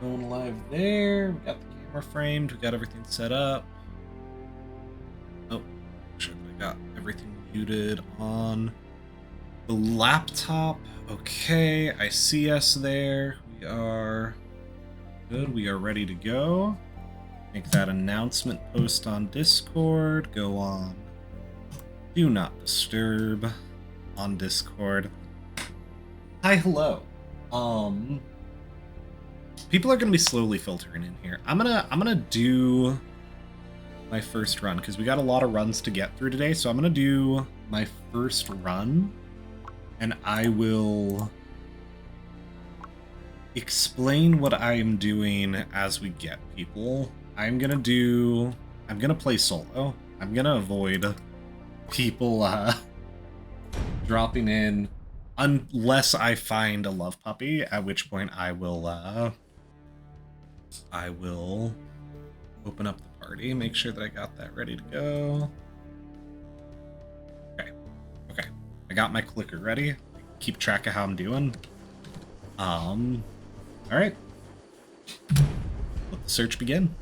Going live there. We got the camera framed. We got everything set up. Oh, make sure that I got everything muted on the laptop. Okay, I see us there. We are good. We are ready to go. Make that announcement post on Discord. Go on Do Not Disturb on Discord. Hi, hello. People are gonna be slowly filtering in here. I'm gonna do my first run because we got a lot of runs to get through today. So I'm gonna do my first run, and I will explain what I am doing as we get people. I'm gonna play solo. I'm gonna avoid people dropping in unless I find a love puppy, at which point I will open up the party, make sure that I got that ready to go. Okay. I got my clicker ready. Keep track of how I'm doing. All right. Let the search begin.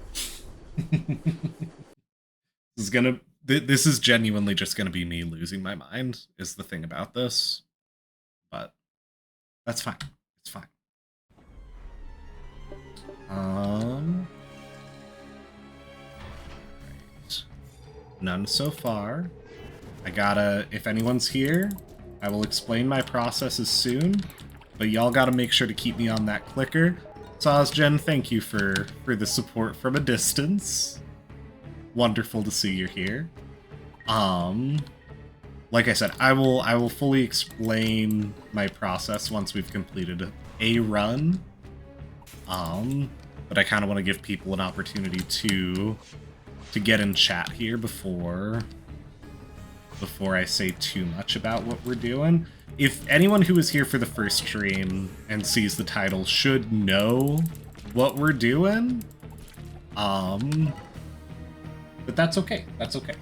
This is genuinely just gonna be me losing my mind, is the thing about this. But that's fine. It's fine. Right. None so far. If anyone's here, I will explain my processes soon, but y'all gotta make sure to keep me on that clicker. Sozgen, thank you for the support from a distance. Wonderful to see you're here. Like I said, I will fully explain my process once we've completed a run. But I kind of want to give people an opportunity to get in chat here before I say too much about what we're doing. If anyone who was here for the first stream and sees the title should know what we're doing, but that's okay. That's okay.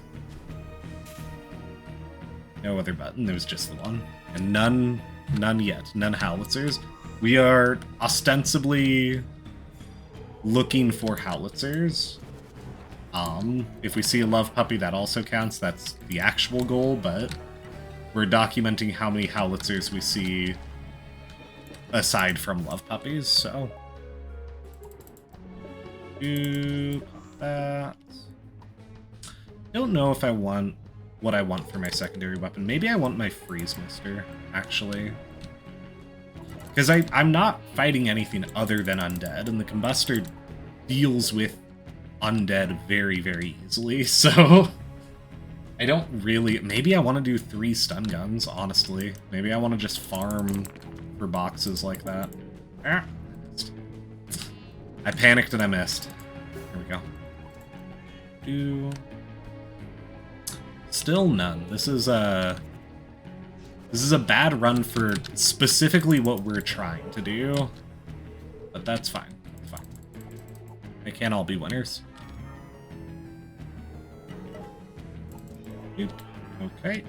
No other button. There was just the one, and none yet. None Howlitzers. We are ostensibly looking for Howlitzers. If we see a love puppy, that also counts. That's the actual goal, but we're documenting how many Howlitzers we see aside from love puppies, so. Do that. Don't know if I want what I want for my secondary weapon. Maybe I want my Freeze Mister, actually. Because I'm not fighting anything other than undead, and the Combustor deals with undead very, very easily, so I don't really... Maybe I want to do 3 stun guns, honestly. Maybe I want to just farm for boxes like that. Ah, I panicked and I missed. Here we go. Still none. This is a bad run for specifically what we're trying to do, but that's fine. It's fine. They can't all be winners. Okay.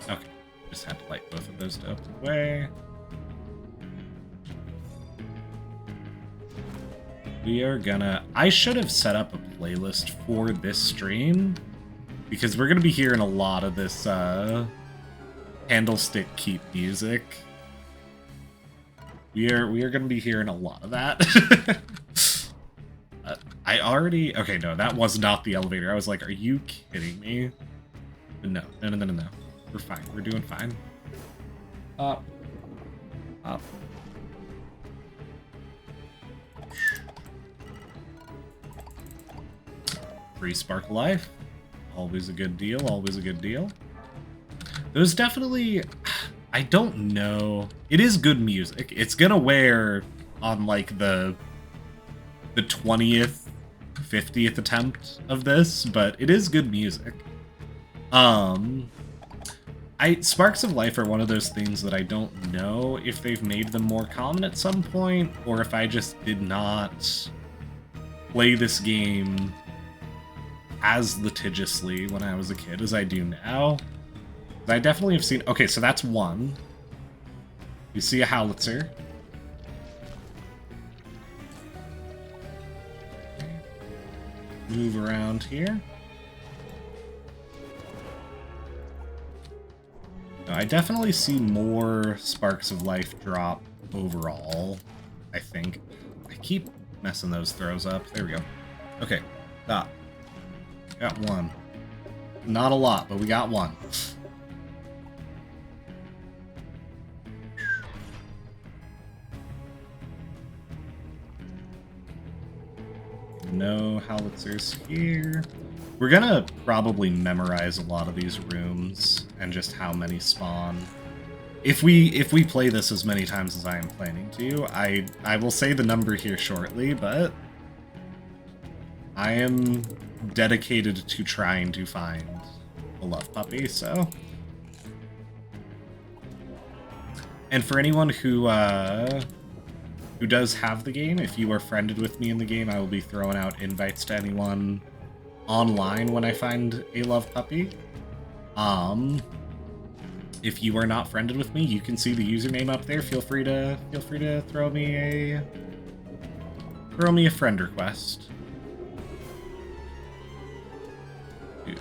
Okay. Just had to light both of those out of the way. We are gonna... I should have set up a playlist for this stream, because we're gonna be hearing a lot of this Candlestick Keep music. We are gonna be hearing a lot of that. I already... Okay, no, that was not the elevator. I was like, are you kidding me? But no. We're fine. We're doing fine. Up. Free Spark of Life. Always a good deal. Always a good deal. There's definitely... I don't know. It is good music. It's gonna wear on, like, the 20th, 50th attempt of this, but it is good music. Sparks of Life are one of those things that I don't know if they've made them more common at some point, or if I just did not play this game as litigiously when I was a kid as I do now. I definitely have seen... Okay, so that's one. We see a Howlitzer. Move around here. No, I definitely see more Sparks of Life drop overall, I think. I keep messing those throws up. There we go. Okay, stop. Got one. Not a lot, but we got one. No Howitzers here. We're gonna probably memorize a lot of these rooms and just how many spawn. If we play this as many times as I am planning to, I will say the number here shortly, but I am dedicated to trying to find a love puppy, so. And for anyone who does have the game, if you are friended with me in the game, I will be throwing out invites to anyone online when I find a love puppy. If you are not friended with me, you can see the username up there. Feel free to throw me a friend request. Go.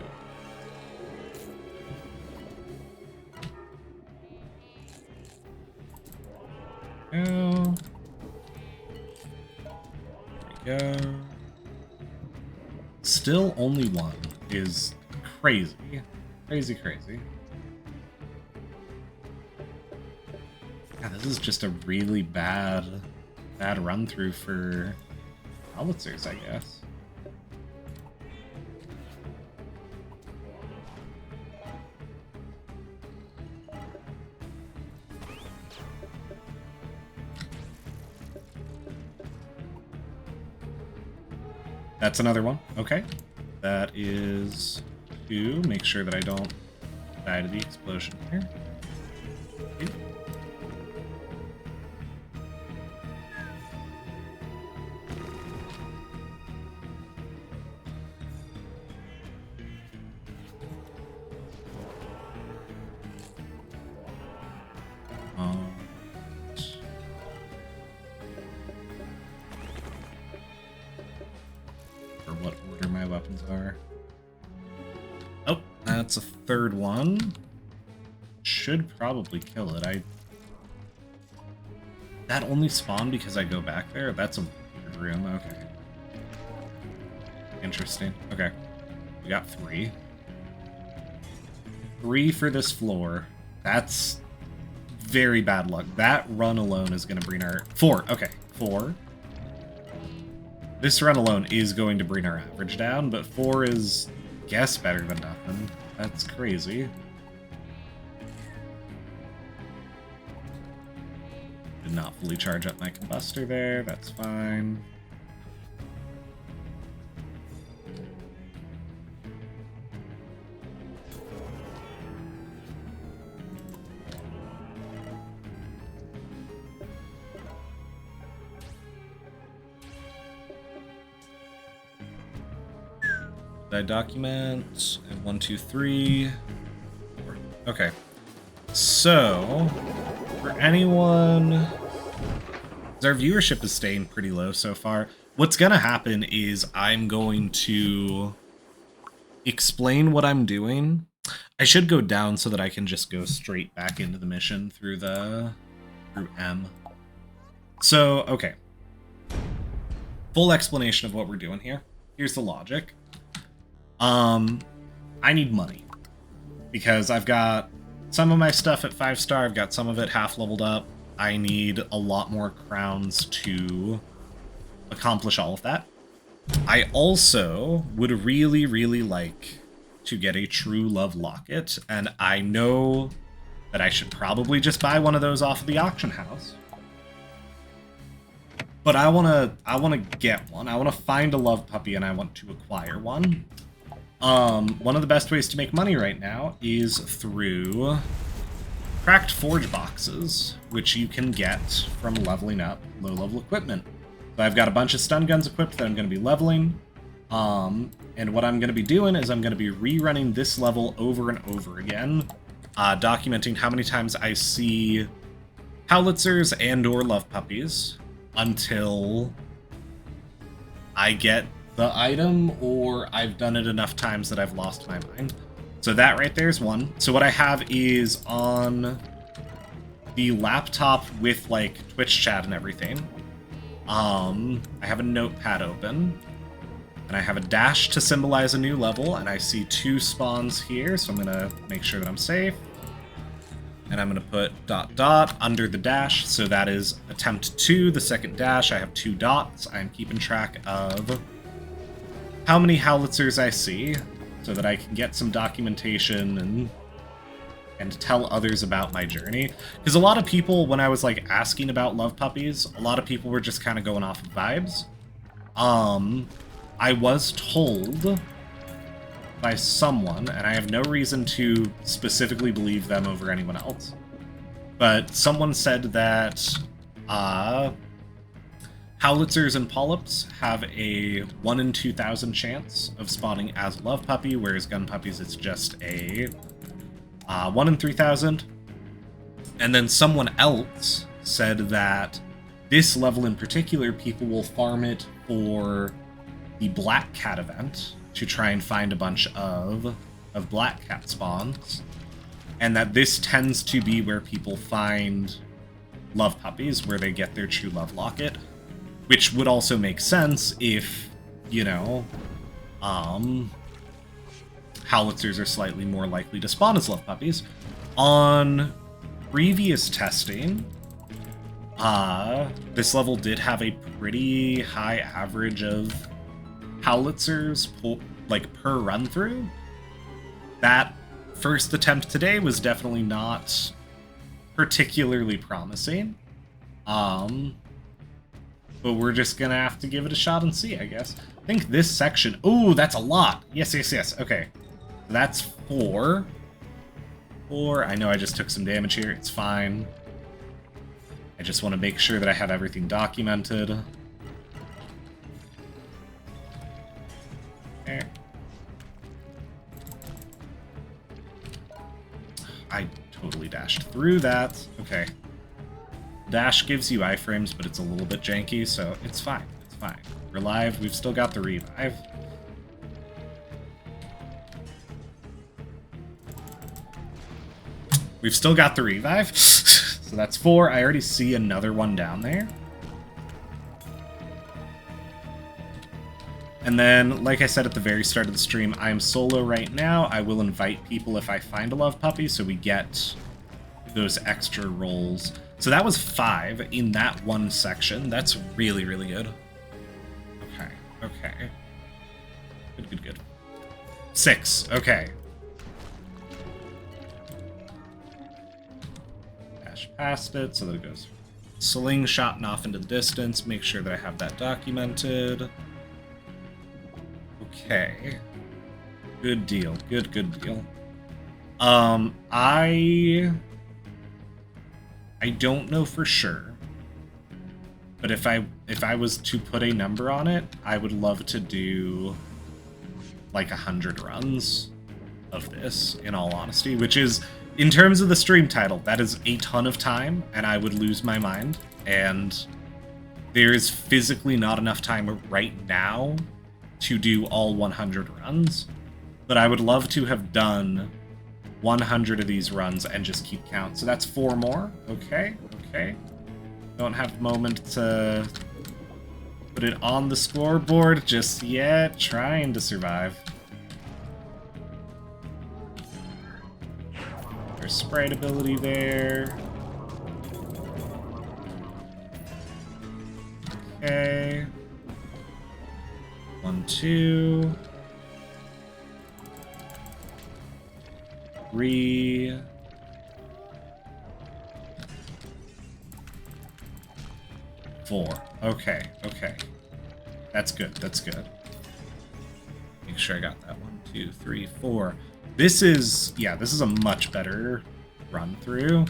There we go. Still only one is crazy. Crazy. Yeah, this is just a really bad run through for Howitzers, I guess. That's another one. Okay. That is 2. Make sure that I don't die to the explosion here. Okay. What order my weapons are. Oh, that's a third one. Should probably kill it. That only spawned because I go back there? That's a weird room. Okay. Interesting. Okay. We got 3. 3 for this floor. That's very bad luck. That run alone is going to bring our... 4. Okay. 4. This run alone is going to bring our average down, but 4 is, guess, better than nothing. That's crazy. Did not fully charge up my combustor there. That's fine. Did I document? And 1, 2, 3. 4. Okay. So, for anyone, our viewership is staying pretty low so far. What's gonna happen is I'm going to explain what I'm doing. I should go down so that I can just go straight back into the mission through M. So, okay. Full explanation of what we're doing here. Here's the logic. I need money because I've got some of my stuff at 5-star. I've got some of it half leveled up. I need a lot more crowns to accomplish all of that. I also would really, really like to get a True Love Locket, and I know that I should probably just buy one of those off of the auction house. But I wanna get one. I wanna find a love puppy and I want to acquire one. One of the best ways to make money right now is through cracked forge boxes, which you can get from leveling up low-level equipment. So I've got a bunch of stun guns equipped that I'm going to be leveling, and what I'm going to be doing is I'm going to be rerunning this level over and over again, documenting how many times I see Howlitzers and or love puppies until I get the item or I've done it enough times that I've lost my mind. So that right there is one. So what I have is on the laptop with like Twitch chat and everything. I have a notepad open and I have a dash to symbolize a new level, and I see 2 spawns here, so I'm gonna make sure that I'm safe. And I'm gonna put ... under the dash, so that is attempt 2, the second dash. I have 2 dots. I'm keeping track of how many Howlitzers I see, so that I can get some documentation and tell others about my journey. Because a lot of people, when I was like asking about love puppies, a lot of people were just kind of going off of vibes. I was told by someone, and I have no reason to specifically believe them over anyone else, but someone said that Howlitzers and polyps have a 1 in 2,000 chance of spawning as a love puppy, whereas gun puppies it's just a 1 in 3,000. And then someone else said that this level in particular, people will farm it for the Black Cat event to try and find a bunch of Black Cat spawns, and that this tends to be where people find love puppies, where they get their true love locket, which would also make sense if, you know, Howlitzers are slightly more likely to spawn as love puppies. On previous testing, this level did have a pretty high average of Howlitzers per run through. That first attempt today was definitely not particularly promising. But we're just gonna have to give it a shot and see, I guess. I think this section... Ooh, that's a lot! Yes, yes, yes. Okay. That's 4. 4. I know I just took some damage here. It's fine. I just want to make sure that I have everything documented. Okay. I totally dashed through that. Okay. Dash gives you iframes, but it's a little bit janky, so it's fine. It's fine. We're live. We've still got the revive. We've still got the revive. So that's 4. I already see another one down there. And then, like I said at the very start of the stream, I'm solo right now. I will invite people if I find a love puppy, so we get those extra rolls. So that was 5 in that one section. That's really, really good. Okay, okay. Good, good, good. 6, okay. Dash past it so that it goes slingshotting off into the distance. Make sure that I have that documented. Okay. Good deal. Good, good deal. I don't know for sure, but if I was to put a number on it, I would love to do like 100 runs of this, in all honesty, which is, in terms of the stream title, that is a ton of time, and I would lose my mind, and there is physically not enough time right now to do all 100 runs, but I would love to have done 100 of these runs and just keep count. So that's 4 more. Okay, okay. Don't have a moment to put it on the scoreboard just yet. Trying to survive. There's sprite ability there. Okay. 1, 2. 3. 4. Okay, okay. That's good, that's good. Make sure I got that. 1, 2, 3, 4. This is, yeah, this is a much better run through.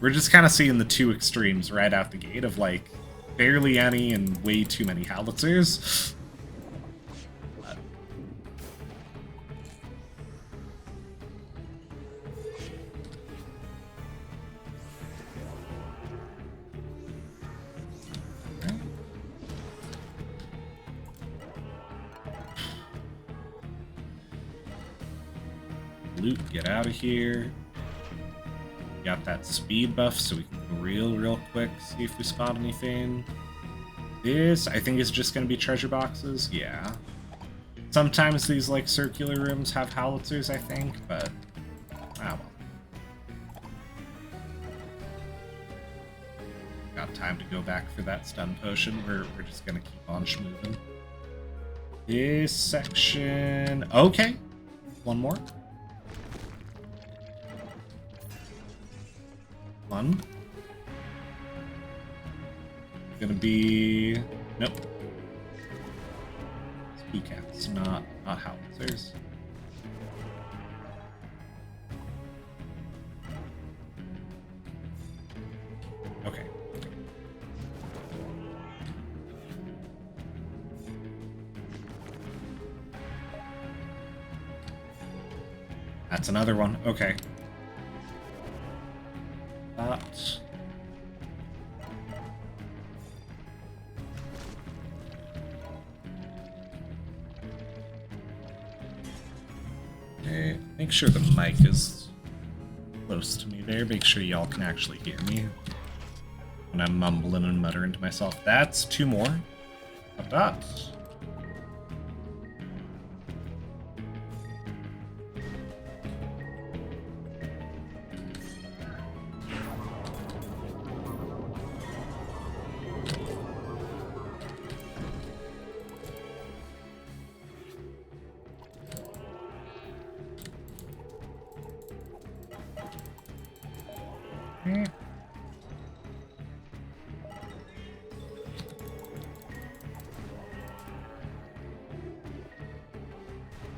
We're just kind of seeing the 2 extremes right out the gate of like barely any and way too many Howlitzers. loot, get out of here. Got that speed buff, so we can go real quick, see if we spot anything. This, I think, is just going to be treasure boxes. Yeah. Sometimes these, like, circular rooms have Howlitzers, I think, but... ah, well. Got time to go back for that stun potion. We're just going to keep on schmooving. This section... okay. One more. One. Gonna be... nope. Spoo cats, not Howitzers. Okay. That's another one. Okay. That. Okay, make sure the mic is close to me there. Make sure y'all can actually hear me when I'm mumbling and muttering to myself. That's two more. That.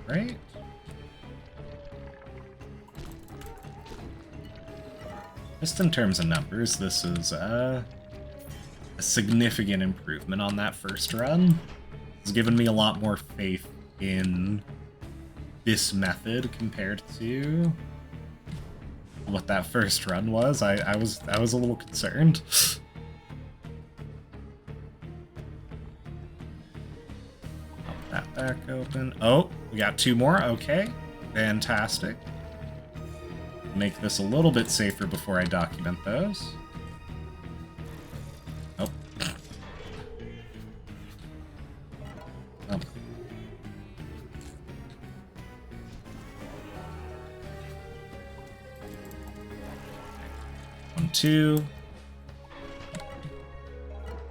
Right? Just in terms of numbers, this is a significant improvement on that first run. It's given me a lot more faith in this method compared to what that first run was. I was a little concerned. Pop that back open. Oh, we got two more. Okay, fantastic. Make this a little bit safer before I document those. Nope. Oh. One, two.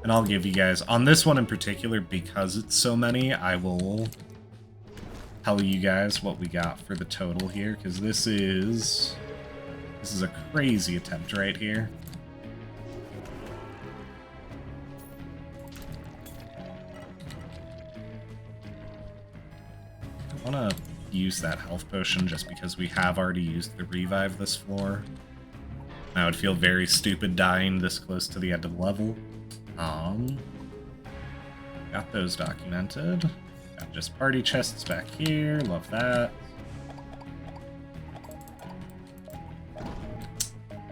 And I'll give you guys, on this one in particular, because it's so many, I will tell you guys what we got for the total here, because this is a crazy attempt right here. I want to use that health potion just because we have already used the revive this floor. I would feel very stupid dying this close to the end of the level. Got those documented. Got just party chests back here. Love that.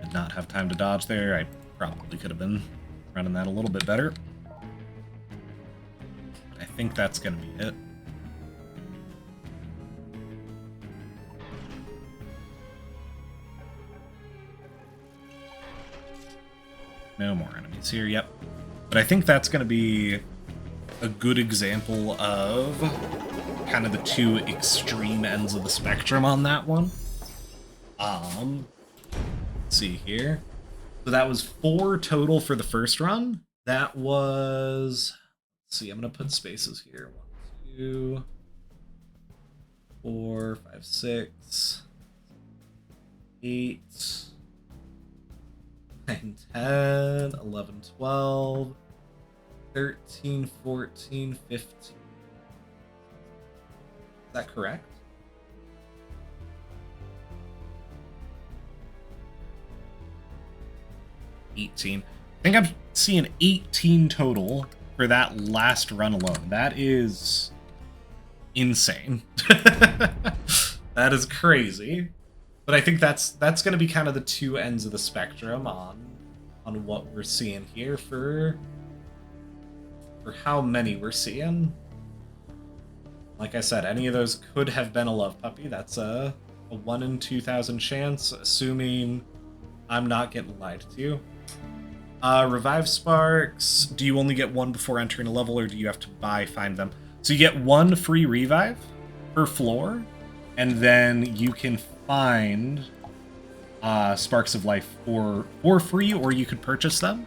Did not have time to dodge there. I probably could have been running that a little bit better. I think that's going to be it. No more enemies here, yep. But I think that's going to be a good example of kind of the two extreme ends of the spectrum on that one. Let's see here. So that was 4 total for the first run. That was, let's see, I'm going to put spaces here. 1, 2, 4, 5, 6, 8, 9, 10, 11, 12, 13, 14, 15. Is that correct? I think I'm seeing 18 total for that last run alone. That is insane. That is crazy. But I think that's going to be kind of the two ends of the spectrum on what we're seeing here for how many we're seeing. Like I said, any of those could have been a love puppy. That's a a 1 in 2,000 chance, assuming I'm not getting lied to. Revive sparks. Do you only get one before entering a level, or do you have to find them? So you get one free revive per floor, and then you can find sparks of life for free, or you could purchase them.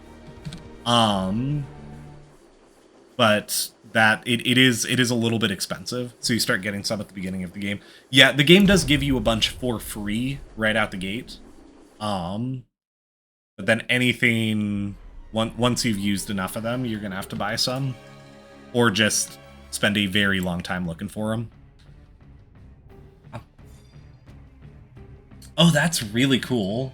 But that it is a little bit expensive, so you start getting some at the beginning of the game. Yeah, the game does give you a bunch for free right out the gate. But then anything, once you've used enough of them, you're gonna have to buy some, or just spend a very long time looking for them. Oh, that's really cool.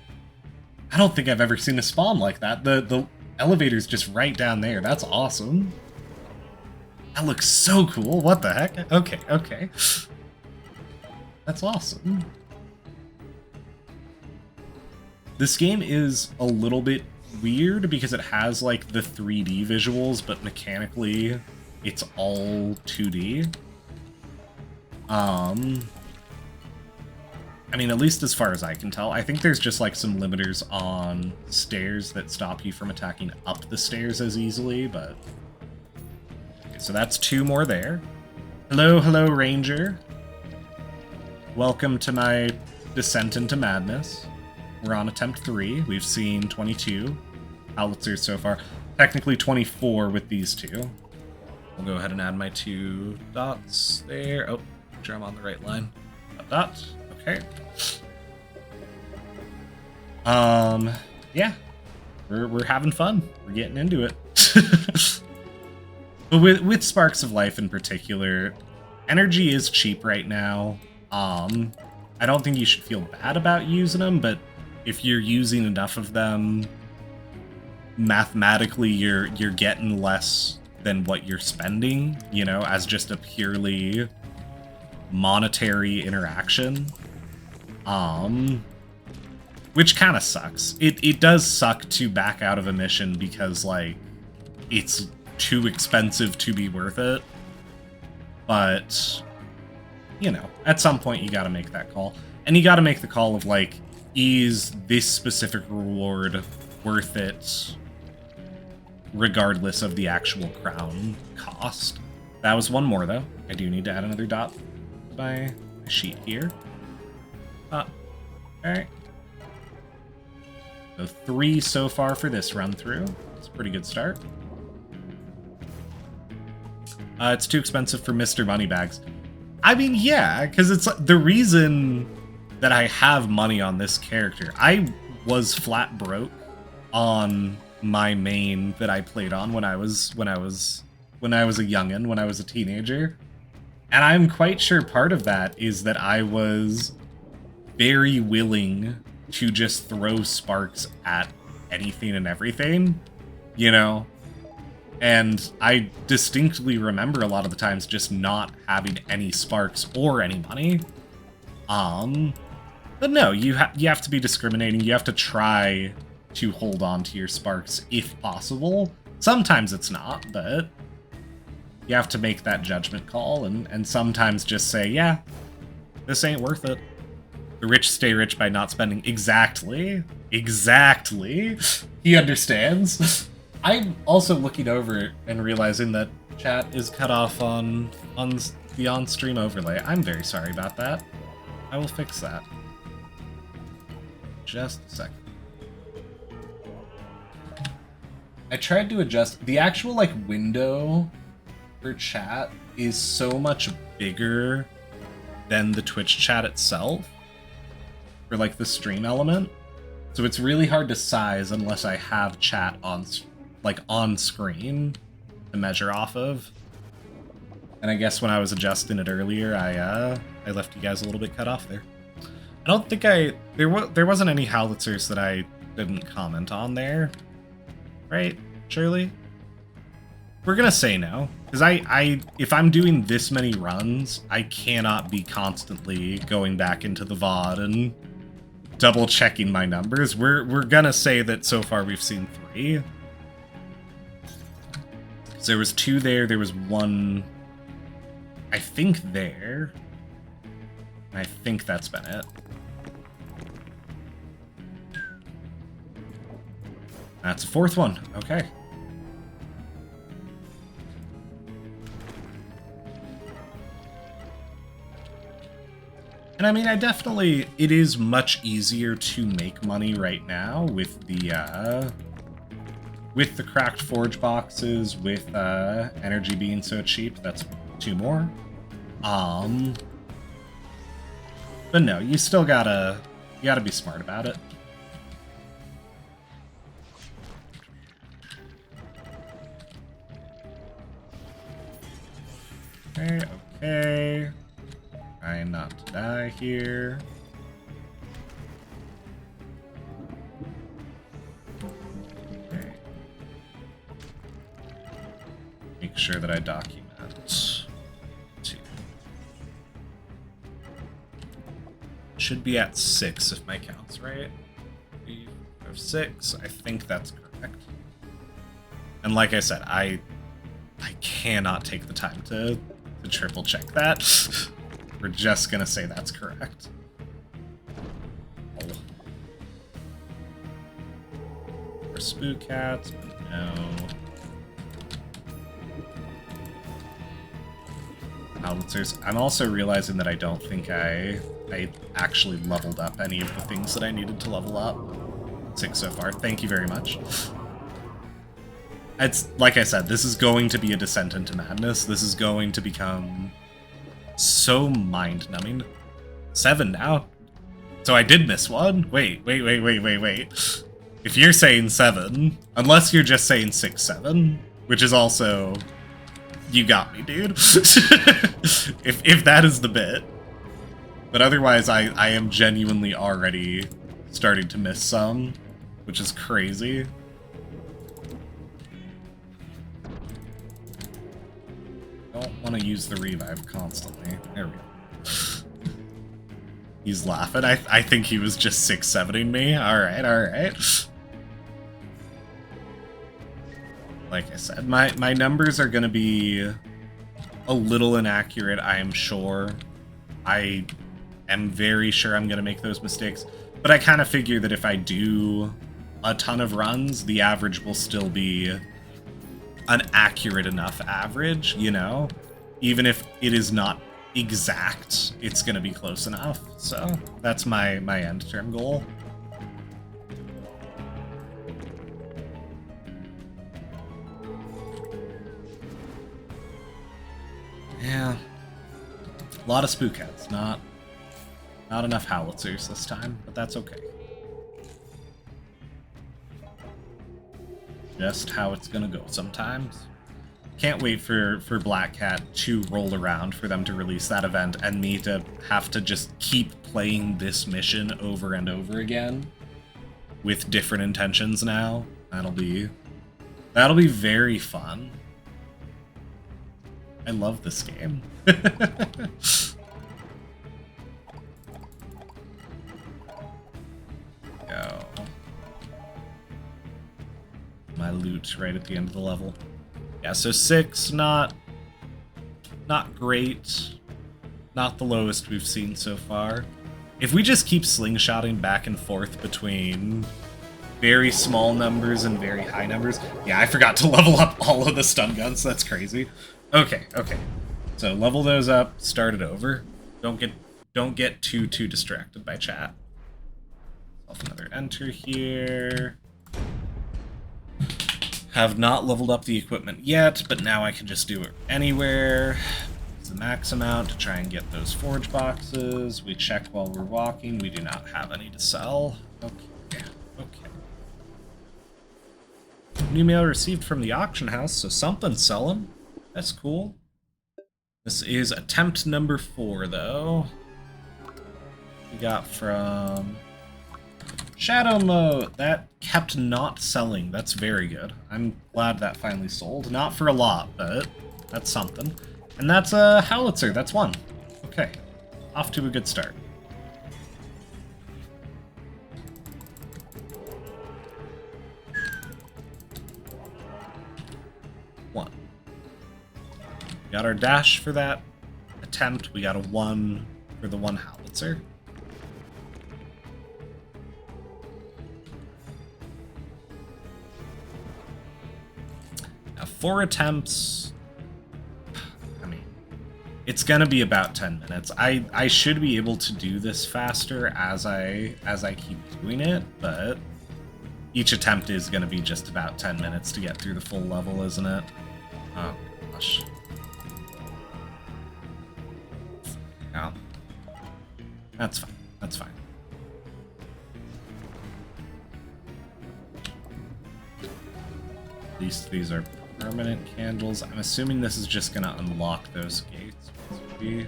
I don't think I've ever seen a spawn like that. The elevator's just right down there. That's awesome. That looks so cool. What the heck? Okay, okay. That's awesome. This game is a little bit weird because it has like the 3D visuals, but mechanically it's all 2D. I mean, at least as far as I can tell. I think there's just like some limiters on stairs that stop you from attacking up the stairs as easily, but... Okay, so that's 2 more there. Hello, hello, Ranger. Welcome to my descent into madness. We're on attempt 3. We've seen 22 Howlitzers so far. Technically 24 with these 2. We'll go ahead and add my 2 dots there. Oh, make sure I'm on the right line. Dot. Okay. Yeah. We're having fun. We're getting into it. But with Sparks of Life in particular, energy is cheap right now. I don't think you should feel bad about using them, but if you're using enough of them, mathematically you're getting less than what you're spending, you know, as just a purely monetary interaction. Which kind of sucks. It does suck to back out of a mission because, like, it's too expensive to be worth it. But, you know, at some point you gotta make that call. And you gotta make the call of, like, is this specific reward worth it regardless of the actual crown cost? That was 1 more, though. I do need to add another dot to my sheet here. Alright. So 3 so far for this run through. It's a pretty good start. It's too expensive for Mr. Moneybags. I mean, yeah, because it's the reason that I have money on this character. I was flat broke on my main that I played on when I was a youngin', when I was a teenager. And I'm quite sure part of that is that I was very willing to just throw sparks at anything and everything, you know? And I distinctly remember a lot of the times just not having any sparks or any money. But no, you have to be discriminating. You have to try to hold on to your sparks if possible. Sometimes it's not, but you have to make that judgment call and sometimes just say, yeah, this ain't worth it. The rich stay rich by not spending. Exactly. Exactly. He understands. I'm also looking over and realizing that chat is cut off on the on-stream overlay. I'm very sorry about that. I will fix that. Just a second. I tried to adjust. The actual, like, window for chat is so much bigger than the Twitch chat itself. For, like, the stream element. So it's really hard to size unless I have chat on screen to measure off of. And I guess when I was adjusting it earlier, I left you guys a little bit cut off there. I don't think there wasn't any Howlitzers that I didn't comment on there. Right, Shirley? We're gonna say no. Because if I'm doing this many runs, I cannot be constantly going back into the VOD and double checking my numbers. We're gonna say that so far we've seen 3. So there was 2 there, there was 1, I think there. I think that's been it. That's a fourth one. Okay. And I mean, it is much easier to make money right now with the cracked forge boxes, with energy being so cheap. That's 2 more. But no, you still gotta be smart about it. Okay. Trying not to die here. Okay. Make sure that I document. 2. Should be at 6 if my count's right. 3, 5, 6. I think that's correct. And like I said, I cannot take the time to triple check that. We're just gonna say that's correct. Oh. More spook cats, no. Howlitzers. I'm also realizing that I don't think I actually leveled up any of the things that I needed to level up. 6 so far. Thank you very much. It's like I said, this is going to be a descent into madness. This is going to become so mind-numbing. 7 now. So I did miss one? Wait. If you're saying 7, unless you're just saying 6, 7, which is also... You got me, dude. if that is the bit. But otherwise, I am genuinely already starting to miss some, which is crazy. Don't want to use the revive constantly. There we go. He's laughing. I think he was just 6-7ing me. Alright. Like I said, my numbers are gonna be a little inaccurate, I am sure. I am very sure I'm gonna make those mistakes. But I kind of figure that if I do a ton of runs, the average will still be an accurate enough average, you know? Even if it is not exact, it's gonna be close enough. So that's my end term goal. Yeah. A lot of spook heads, not enough Howlitzers this time, but that's okay. Just how it's gonna go sometimes. Can't wait for Black Cat to roll around for them to release that event and me to have to just keep playing this mission over and over again with different intentions now. That'll be very fun. I love this game. Go. My loot right at the end of the level. Yeah, so 6, not great. Not the lowest we've seen so far. If we just keep slingshotting back and forth between very small numbers and very high numbers. Yeah, I forgot to level up all of the stun guns. That's crazy. Okay. So level those up, start it over. Don't get too distracted by chat. Another enter here. Have not leveled up the equipment yet, but now I can just do it anywhere. It's the max amount to try and get those forge boxes. We check while we're walking. We do not have any to sell. Okay. New mail received from the auction house, so something's selling. That's cool. This is attempt number 4, though. We got from Shadow Mode. That kept not selling. That's very good. I'm glad that finally sold. Not for a lot, but that's something. And that's a Howlitzer. That's 1. Okay. Off to a good start. Got our dash for that attempt. We got a 1 for the 1 Howlitzer. Now, 4 attempts. I mean, it's gonna be about 10 minutes. I should be able to do this faster as I keep doing it, but each attempt is gonna be just about 10 minutes to get through the full level, isn't it? Oh gosh. Yeah. That's fine. That's fine. At least these are permanent candles. I'm assuming this is just gonna unlock those gates. Once we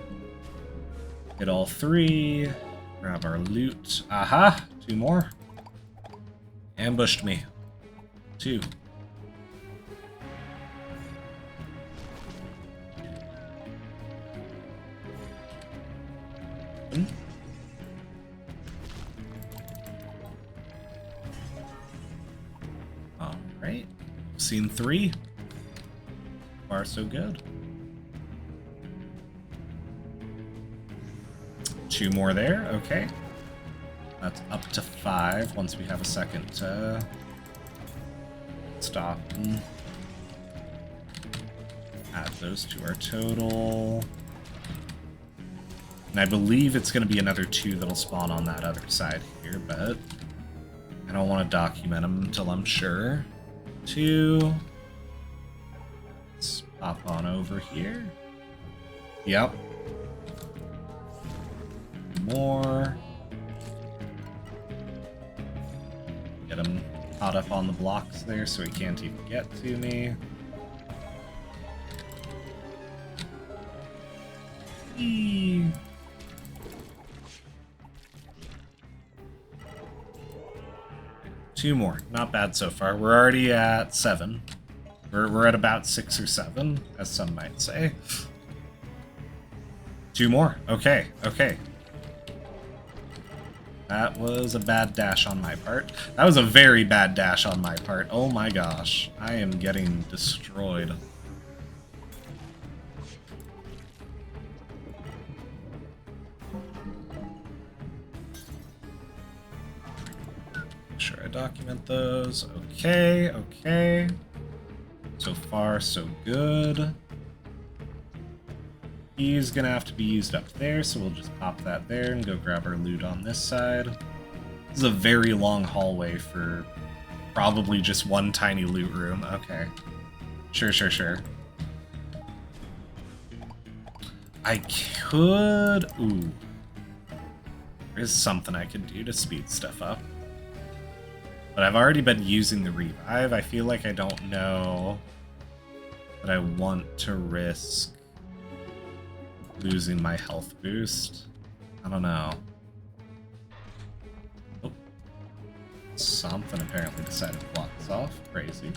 hit all 3, grab our loot. Aha! 2 more. Ambushed me. 2. Alright. Scene 3. Far so good. 2 more there, okay. That's up to 5 once we have a second to stop and add those to our total. And I believe it's going to be another 2 that'll spawn on that other side here, but I don't want to document them until I'm sure. 2. Let's pop on over here. Yep. More. Get him caught up on the blocks there so he can't even get to me. Eee. Two more. Not bad so far. We're already at 7. We're at about 6 or 7, as some might say. 2 more. Okay, okay. That was a bad dash on my part. That was a very bad dash on my part. Oh my gosh. I am getting destroyed. Make sure I document those. Okay, okay. So far, so good. He's gonna have to be used up there, so we'll just pop that there and go grab our loot on this side. This is a very long hallway for probably just one tiny loot room. Okay. Sure, sure, sure. I could... Ooh. There's something I could do to speed stuff up. But I've already been using the revive. I feel like I don't know that I want to risk losing my health boost. I don't know. Oh. Something apparently decided to block this off. Crazy.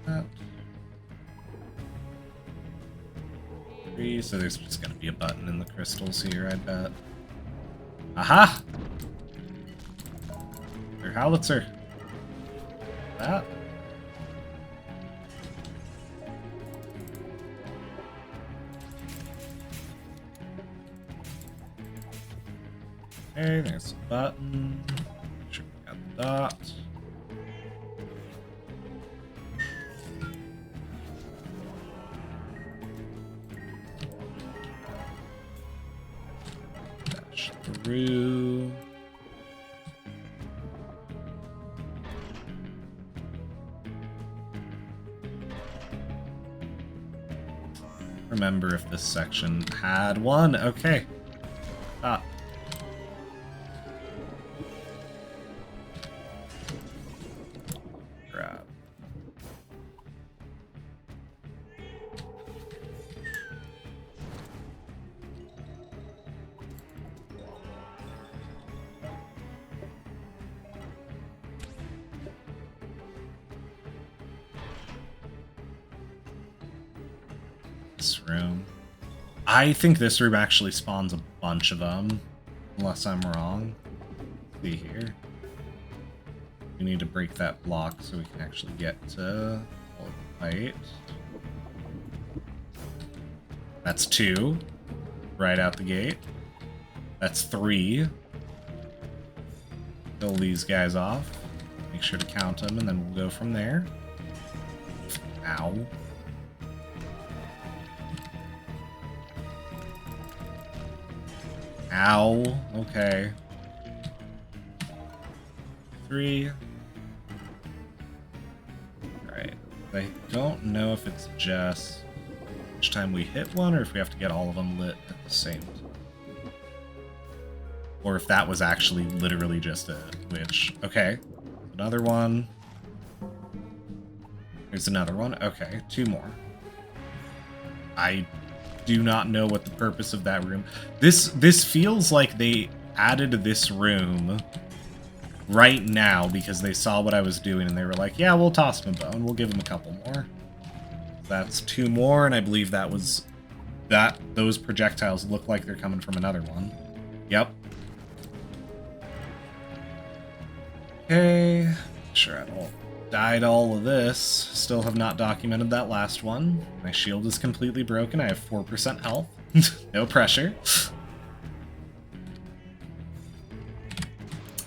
That. 3, so there's just gonna be a button in the crystals here, I bet. Aha! Your Howlitzer. That. Okay, there's a button. Make sure we got the dot. Dash through. Remember if this section had one. Okay. Ah. Grab. This room. I think this room actually spawns a bunch of them, unless I'm wrong. Let's see here. We need to break that block so we can actually get to all the fight. That's 2, right out the gate. That's 3. Kill these guys off. Make sure to count them, and then we'll go from there. Ow. Ow. Okay. 3. Alright. I don't know if it's just each time we hit one, or if we have to get all of them lit at the same time. Or if that was actually literally just a glitch. Okay. Another one. There's another one. Okay, 2 more. I do not know what the purpose of that room. This feels like they added this room right now because they saw what I was doing and they were like, yeah, we'll toss him a bone. We'll give him a couple more. That's 2 more, and I believe that was that. Those projectiles look like they're coming from another one. Yep. Okay. Sure, I won't died all of this. Still have not documented that last one. My shield is completely broken. I have 4% health. No pressure.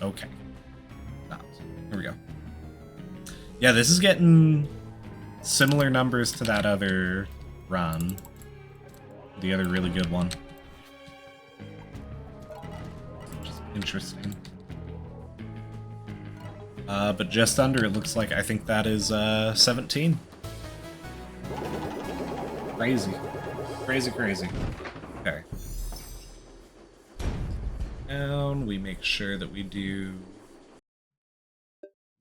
Okay. Here we go. Yeah, this is getting similar numbers to that other run. The other really good one. Which is interesting. But just under, it looks like. I think that is 17. Crazy. Crazy, crazy. Okay. Down, we make sure that we do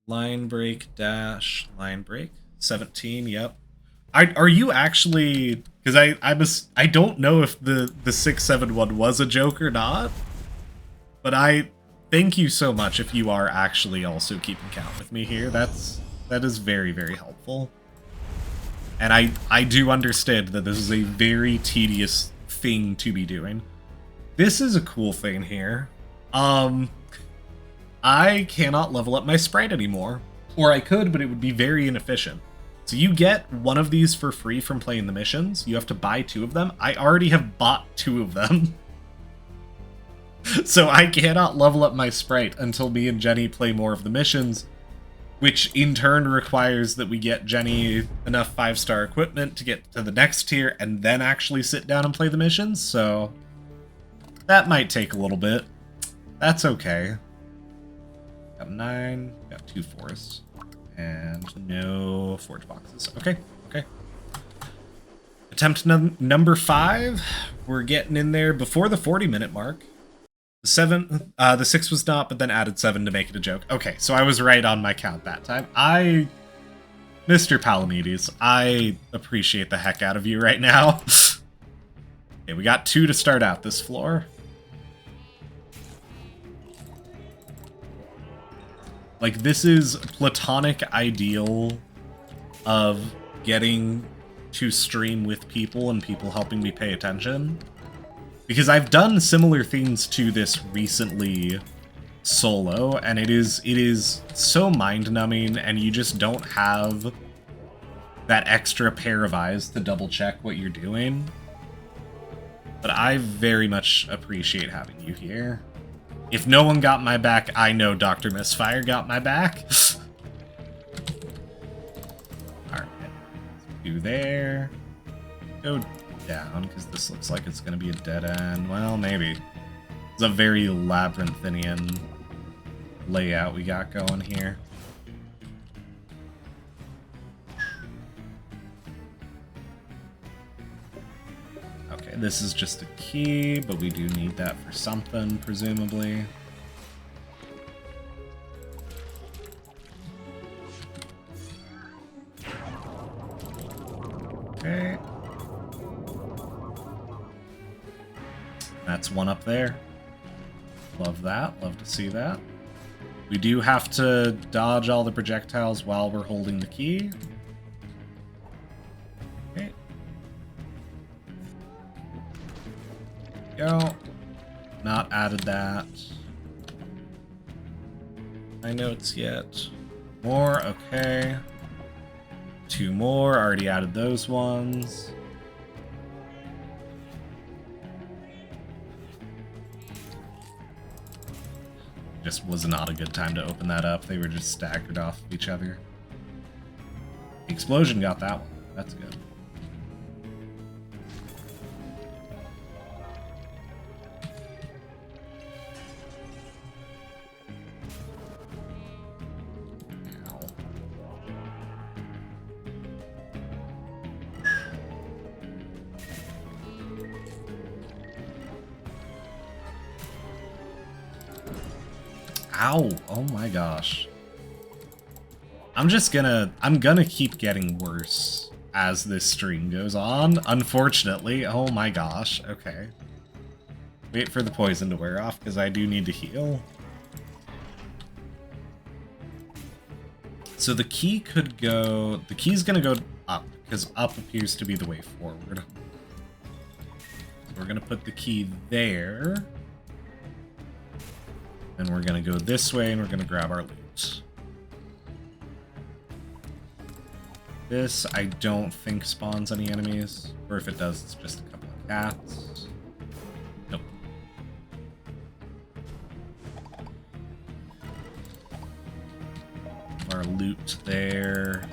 line break, dash, line break. 17, yep. Are you actually... Because I don't know if the 671 was a joke or not, but thank you so much if you are actually also keeping count with me here. That is very, very helpful. And I do understand that this is a very tedious thing to be doing. This is a cool thing here. I cannot level up my sprite anymore. Or I could, but it would be very inefficient. So you get one of these for free from playing the missions. You have to buy 2 of them. I already have bought 2 of them. So I cannot level up my sprite until me and Jenny play more of the missions, which in turn requires that we get Jenny enough 5-star equipment to get to the next tier and then actually sit down and play the missions, so that might take a little bit. That's okay. Got 9, got 2 forests, and no forge boxes. Okay, okay. Attempt number 5. We're getting in there before the 40-minute mark. The 6 was not, but then added 7 to make it a joke. Okay, so I was right on my count that time. Mr. Palamedes, I appreciate the heck out of you right now. Okay, we got 2 to start out this floor. Like, this is platonic ideal of getting to stream with people and people helping me pay attention. Because I've done similar things to this recently solo, and it is so mind-numbing, and you just don't have that extra pair of eyes to double-check what you're doing. But I very much appreciate having you here. If no one got my back, I know Dr. Misfire got my back. Alright. Do there. Go down, because this looks like it's going to be a dead end. Well, maybe. It's a very labyrinthian layout we got going here. Okay, this is just a key, but we do need that for something, presumably. Okay. That's one up there. Love that. Love to see that. We do have to dodge all the projectiles while we're holding the key. Okay. Go. Not added that. My notes yet. More. Okay. 2 more. Already added those ones. Just was not a good time to open that up. They were just staggered off of each other. The explosion got that one. That's good. Ow! Oh my gosh. I'm gonna keep getting worse as this stream goes on, unfortunately. Oh my gosh, okay. Wait for the poison to wear off, because I do need to heal. So the key could go... The key's gonna go up, because up appears to be the way forward. So we're gonna put the key there. And we're gonna go this way, and we're gonna grab our loot. This, I don't think spawns any enemies. Or if it does, it's just a couple of cats. Nope. Our loot there.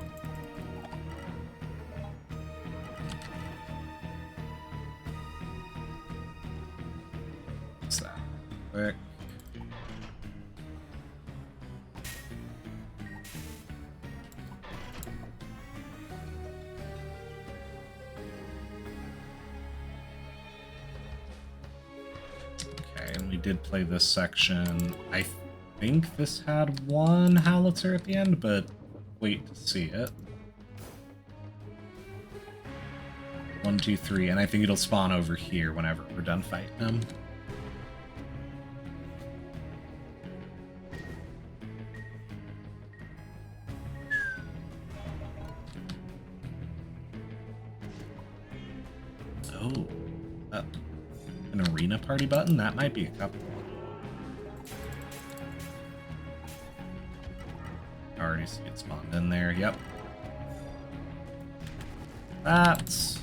What's that? Quick. Did play this section. I think this had one Howlitzer at the end, but wait to see it. 1, 2, 3, and I think it'll spawn over here whenever we're done fighting them. Oh, an arena party button? That might be a couple. I already see it spawned in there, yep. That's...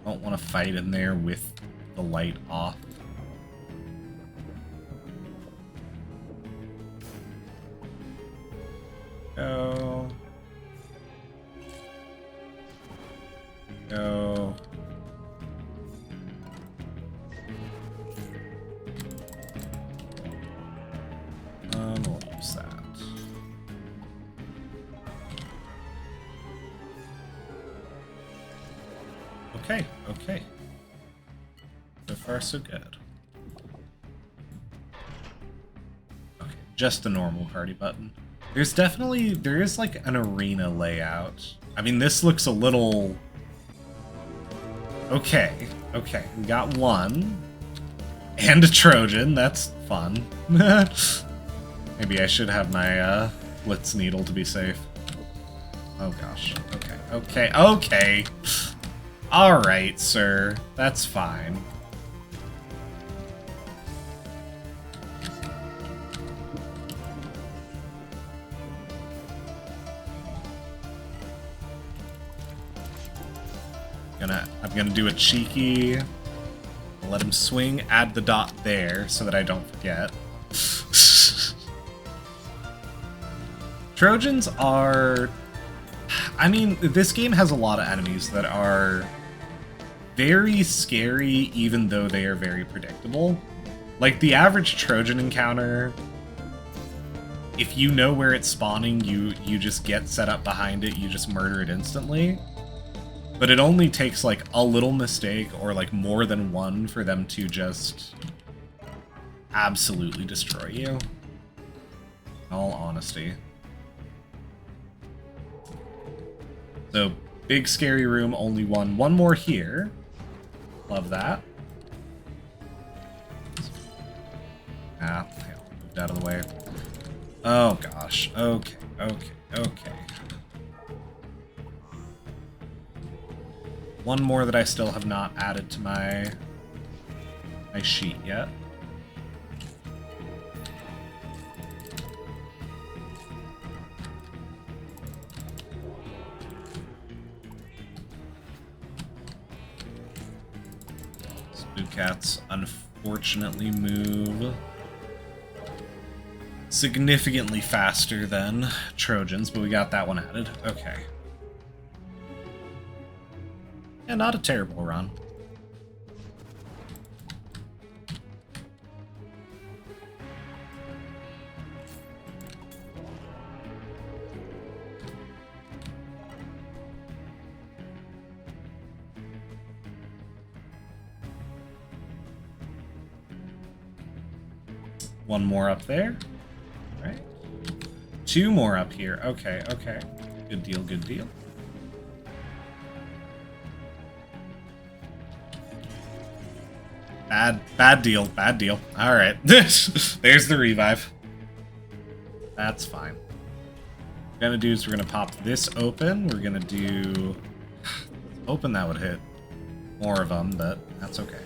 Don't want to fight in there with the light off. Go. Go. We'll use that. Okay, okay. So far, so good. Okay, just the normal party button. There is like an arena layout. I mean, this looks a little... Okay, okay, we got one. And a Trojan, that's fun. Maybe I should have my Blitz Needle to be safe. Oh gosh, okay, okay, okay. Alright, sir, that's fine. I'm gonna do a cheeky, let him swing, add the dot there so that I don't forget. Trojans are... I mean, this game has a lot of enemies that are very scary even though they are very predictable. Like, the average Trojan encounter, if you know where it's spawning, you just get set up behind it, you just murder it instantly. But it only takes, like, a little mistake or, like, more than one for them to just absolutely destroy you. In all honesty. So, big scary room, only one. One more here. Love that. Ah, hell, moved out of the way. Oh gosh. Okay, okay, okay. One more that I still have not added to my sheet yet. Wildcats unfortunately move significantly faster than Trojans, but we got that one added. Okay. Yeah, not a terrible run. One more up there. All right. Two more up here. Okay, okay. Good deal, good deal. Bad deal, bad deal. All right. There's the revive. That's fine. What we're gonna do is we're gonna pop this open. We're gonna do... hoping that would hit more of them, but that's okay.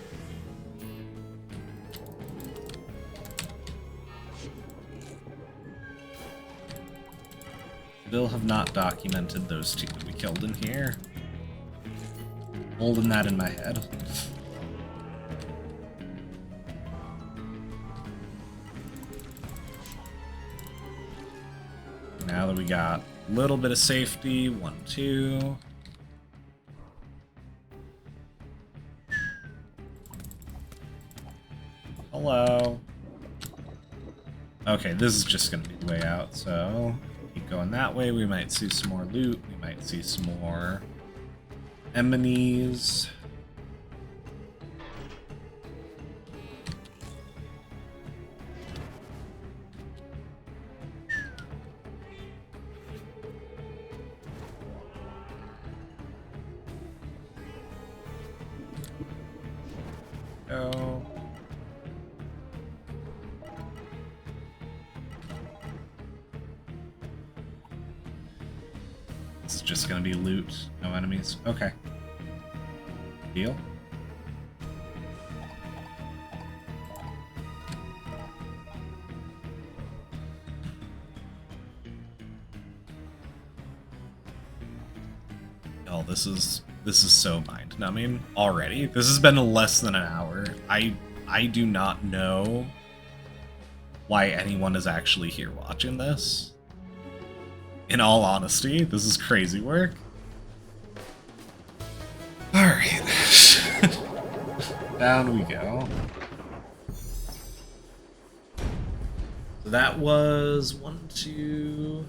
Still have not documented those two that we killed in here. Holding that in my head. Now that we got a little bit of safety, 1, 2. Hello. Okay, this is just gonna be the way out, so keep going that way. We might see some more loot. We might see some more enemies. Go. This is just gonna be loot, no enemies. Okay. Deal. Oh, this is so mind-numbing already. This has been less than an hour. I do not know why anyone is actually here watching this. In all honesty, this is crazy work. Alright. Down we go. So that was 1, 2,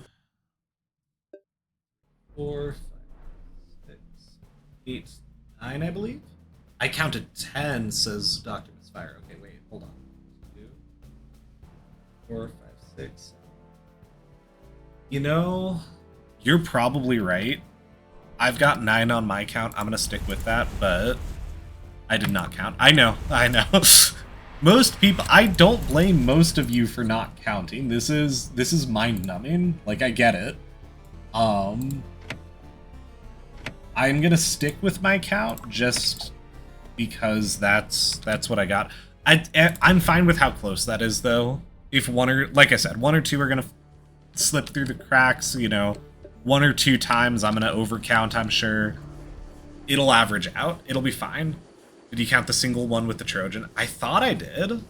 4, 5, 6, 8, 9, I believe. I counted 10, says Dr. Misfire. Okay, wait, hold on. 2, 4, 5, 6. You know, you're probably right. I've got 9 on my count. I'm gonna stick with that, but I did not count. I know. Most people, I don't blame most of you for not counting. This is mind-numbing. Like, I get it. I'm gonna stick with my count just because that's what I got. I'm fine with how close that is, though. If one or, like I said, 1 or 2 are gonna slip through the cracks, you know, 1 or 2 times I'm gonna overcount, I'm sure. It'll average out. It'll be fine. Did you count the single one with the Trojan? I thought I did.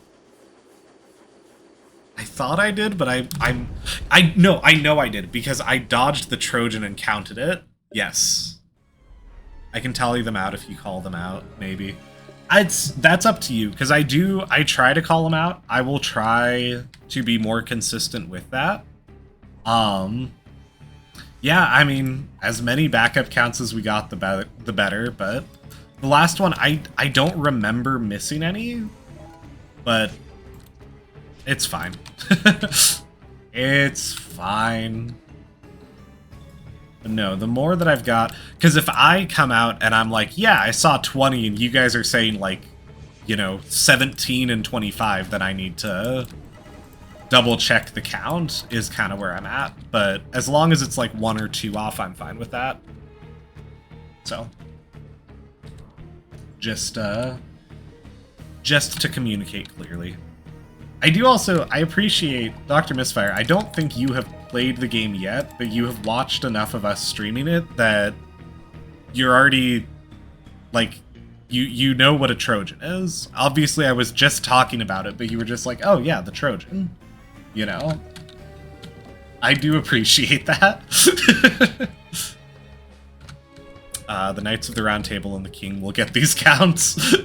But I know I did because I dodged the Trojan and counted it. Yes. I can tally them out if you call them out, maybe. That's up to you, because I try to call them out. I will try to be more consistent with that. Yeah, I mean, as many backup counts as we got, the better, but the last one, I don't remember missing any, but it's fine. It's fine. But no, the more that I've got, because if I come out and I'm like, yeah, I saw 20, and you guys are saying, like, you know, 17 and 25, then I need to double check the count is kind of where I'm at. But as long as it's like 1 or 2 off, I'm fine with that. So just to communicate clearly. I appreciate Dr. Misfire. I don't think you have played the game yet, but you have watched enough of us streaming it that you're already, like, You know what a Trojan is. Obviously, I was just talking about it, but you were just like, oh yeah, the Trojan. You know? I do appreciate that. The Knights of the Round Table and the King will get these counts.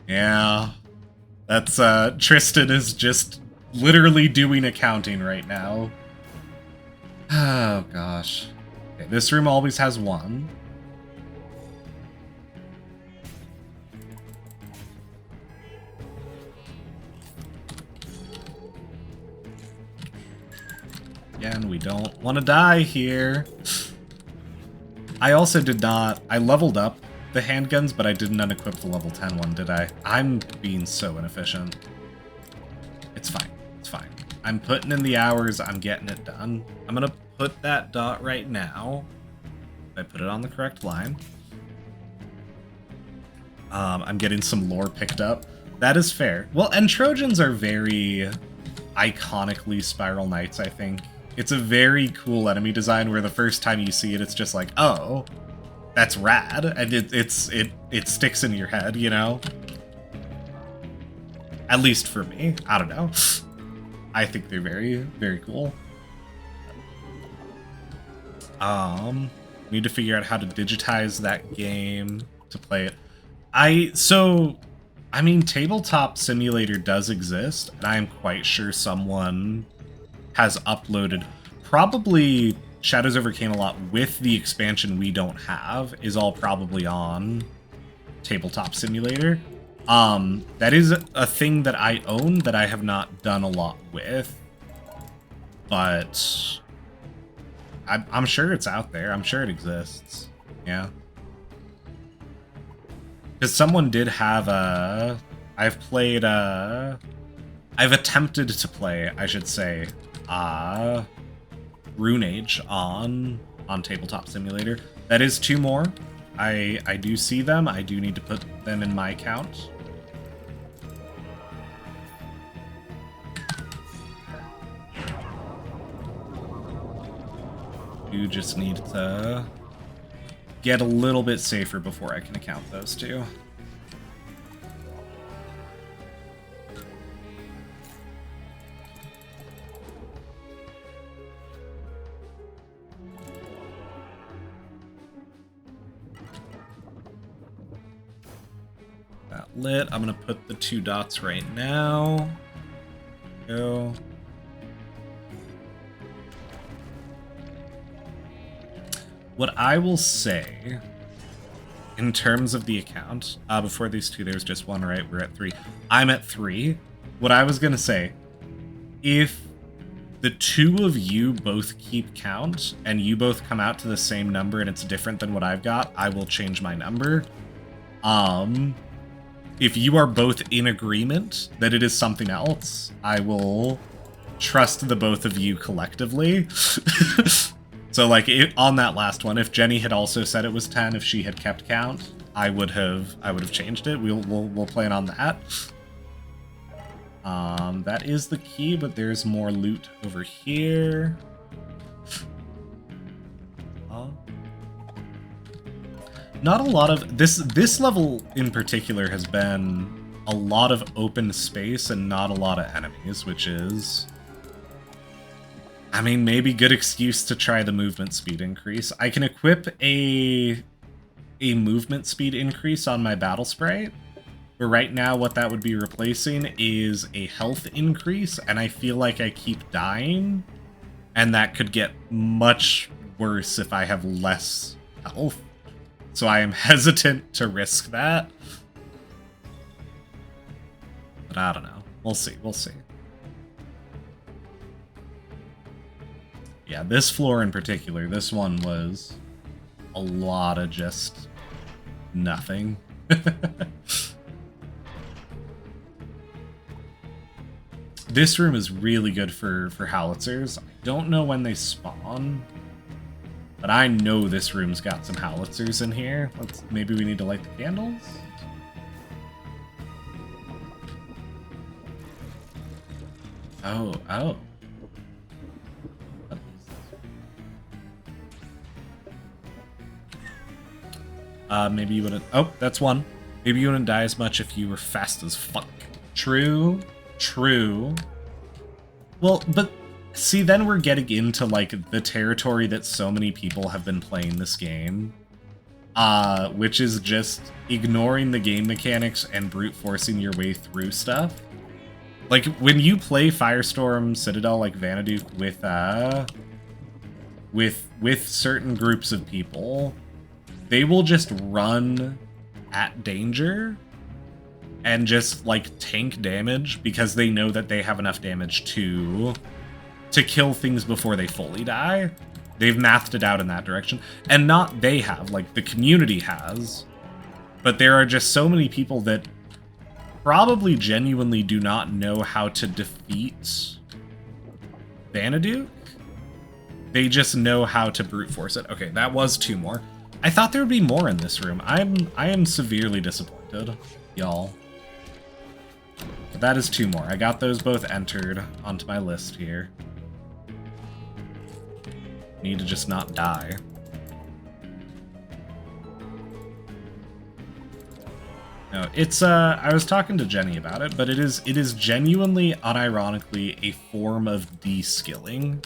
Yeah. That's, Tristan is just literally doing accounting right now. Oh, gosh. Okay, this room always has one. Again, we don't want to die here. I also did not... I leveled up the handguns, but I didn't unequip the level 10 one, did I? I'm being so inefficient. It's fine. It's fine. I'm putting in the hours. I'm getting it done. I'm going to put that dot right now. I put it on the correct line. I'm getting some lore picked up. That is fair. Well, and Trojans are very iconically Spiral Knights, I think. It's a very cool enemy design where the first time you see it, it's just like, oh, that's rad, and it sticks in your head, you know? At least for me. I don't know. I think they're very, very cool. Need to figure out how to digitize that game to play it. I mean, Tabletop Simulator does exist, and I am quite sure someone has uploaded, probably Shadows over Camelot with the expansion we don't have, is all probably on Tabletop Simulator. That is a thing that I own that I have not done a lot with, but I'm sure it's out there. I'm sure it exists. Yeah. Because someone did have a... I've attempted to play, I should say, Rune Age on Tabletop Simulator. That is 2 more. I do see them. I do need to put them in my count. You just need to get a little bit safer before I can account those 2. That lit. I'm gonna put the 2 dots right now. Go. What I will say, in terms of the account, before these 2, there's just 1, right? We're at 3. I'm at 3. What I was gonna say, if the 2 of you both keep count, and you both come out to the same number and it's different than what I've got, I will change my number. If you are both in agreement that it is something else, I will trust the both of you collectively. So, like, on that last one, if Jenny had also said it was 10, if she had kept count, I would have changed it. We'll plan on that. That is the key, but there's more loot over here. Not a lot of this level in particular has been a lot of open space and not a lot of enemies, which is, I mean, maybe good excuse to try the movement speed increase. I can equip a movement speed increase on my battle sprite, but right now what that would be replacing is a health increase, and I feel like I keep dying, and that could get much worse if I have less health. So I am hesitant to risk that. But I don't know. We'll see. We'll see. Yeah, this floor in particular, this one was a lot of just nothing. This room is really good for Howlitzers. I don't know when they spawn, but I know this room's got some Howlitzers in here. Maybe we need to light the candles? Oh. Maybe you wouldn't... Oh, that's one. Maybe you wouldn't die as much if you were fast as fuck. True. True. Well, but... See, then we're getting into, like, the territory that so many people have been playing this game. Which is just ignoring the game mechanics and brute forcing your way through stuff. Like, when you play Firestorm Citadel, like Vanaduke, with certain groups of people, they will just run at danger and just, like, tank damage because they know that they have enough damage to kill things before they fully die. They've mathed it out in that direction. And not they have, like, the community has. But there are just so many people that probably genuinely do not know how to defeat Vanaduke. They just know how to brute force it. Okay, that was 2 more. I thought there would be more in this room. I am severely disappointed, y'all. But that is 2 more. I got those both entered onto my list here. Need to just not die. No, it's I was talking to Jenny about it, but it is genuinely, unironically, a form of de-skilling.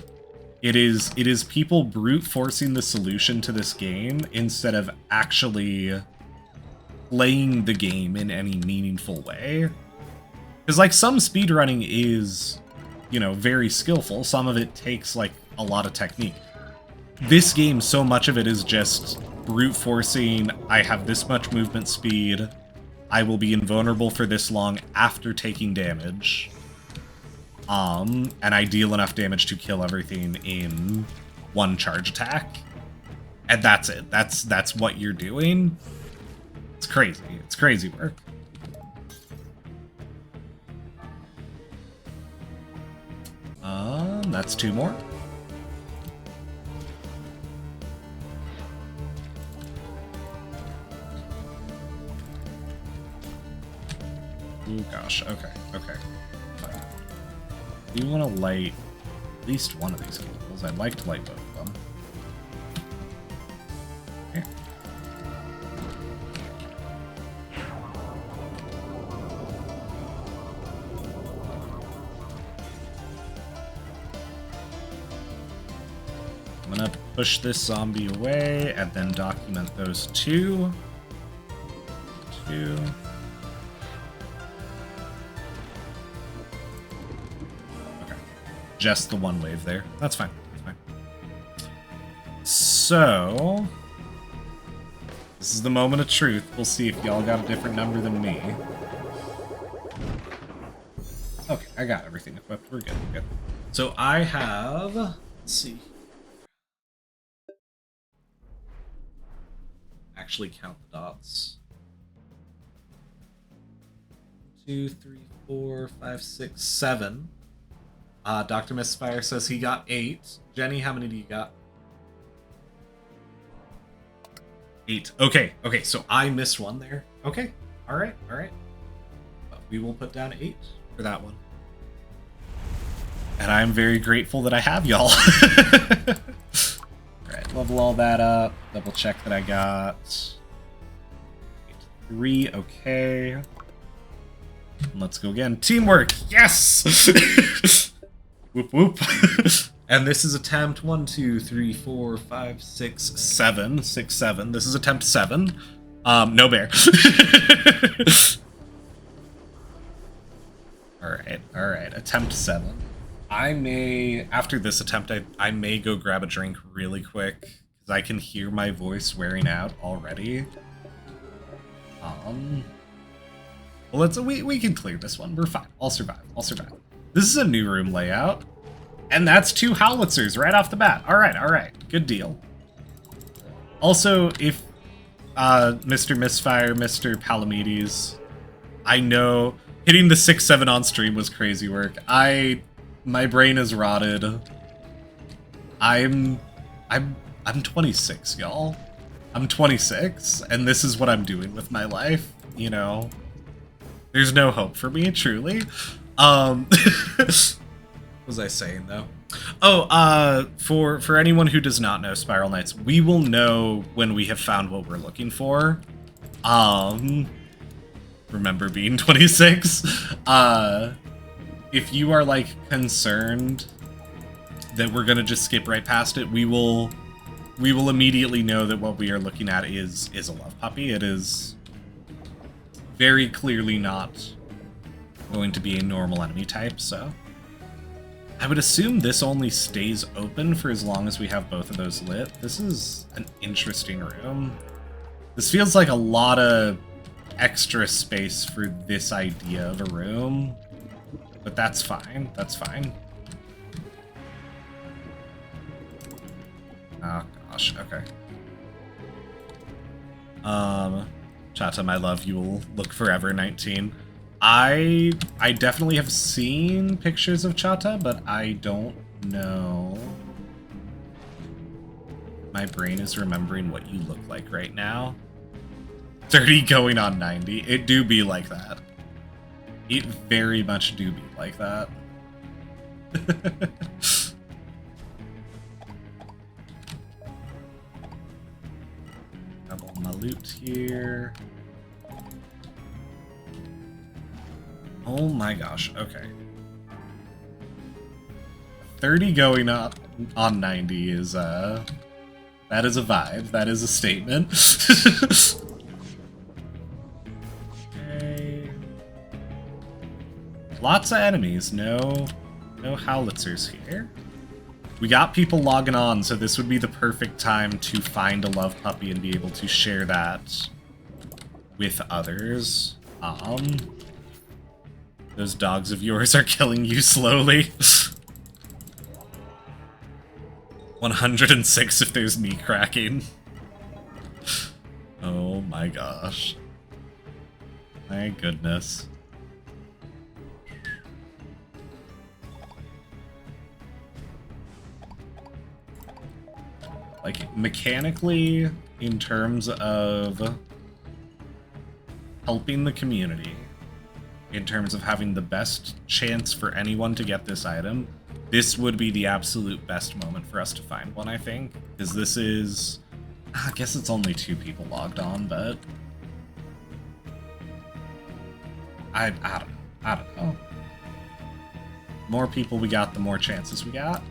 It is people brute forcing the solution to this game instead of actually playing the game in any meaningful way. Because, like, some speedrunning is, you know, very skillful. Some of it takes, like, a lot of technique. This game, so much of it is just brute forcing. I have this much movement speed. I will be invulnerable for this long after taking damage. And I deal enough damage to kill everything in 1 charge attack. And that's it. That's what you're doing. It's crazy. It's crazy work. That's 2 more. Oh gosh, okay. You want to light at least one of these candles. I'd like to light both of them. Okay. I'm gonna push this zombie away and then document those 2. 2. Just the 1 wave there. That's fine. That's fine. So, this is the moment of truth. We'll see if y'all got a different number than me. Okay, I got everything equipped. We're good. We're good. So I have... Let's see. Actually count the dots. 2, 3, 4, 5, 6, 7. Dr. Misfire says he got 8. Jenny, how many do you got? 8. Okay, so I missed 1 there. Okay, alright. But we will put down 8 for that one. And I'm very grateful that I have y'all. Alright, level all that up. Double check that I got 3, okay. Let's go again. Teamwork, yes! Whoop whoop. And this is attempt 1, 2, 3, 4, 5, 6, 7. 6, 7. This is attempt 7. No bear. Alright. Attempt 7. I may, after this attempt, I may go grab a drink really quick, because I can hear my voice wearing out already. Well, we can clear this one. We're fine. I'll survive. This is a new room layout. And that's 2 Howlitzers right off the bat. Alright. Good deal. Also, if Mr. Misfire, Mr. Palamedes, I know hitting the 6-7 on stream was crazy work. My brain is rotted. I'm 26, y'all. I'm 26, and this is what I'm doing with my life, you know. There's no hope for me, truly. What was I saying, though? Oh, for anyone who does not know Spiral Knights, we will know when we have found what we're looking for. Remember being 26? If you are, like, concerned that we're gonna just skip right past it, we will immediately know that what we are looking at is a love puppy. It is very clearly not going to be a normal enemy type, so I would assume this only stays open for as long as we have both of those lit. This is an interesting room. This feels like a lot of extra space for this idea of a room, but that's fine. That's fine. Oh gosh, okay. Chata, my love, you will look forever 19. I definitely have seen pictures of Chata, but I don't know. My brain is remembering what you look like right now. 30 going on 90. It do be like that. It very much do be like that. Double my loot here. Oh my gosh, okay. 30 going up on 90 is, that is a vibe. That is a statement. Okay. Lots of enemies. No Howlitzers here. We got people logging on, so this would be the perfect time to find a love puppy and be able to share that with others. Those dogs of yours are killing you slowly. 106 if there's knee cracking. Oh my gosh. My goodness. Like, mechanically, in terms of helping the community, in terms of having the best chance for anyone to get this item, this would be the absolute best moment for us to find one, I think. Because this is... I guess it's only 2 people logged on, but... I don't know. The more people we got, the more chances we got.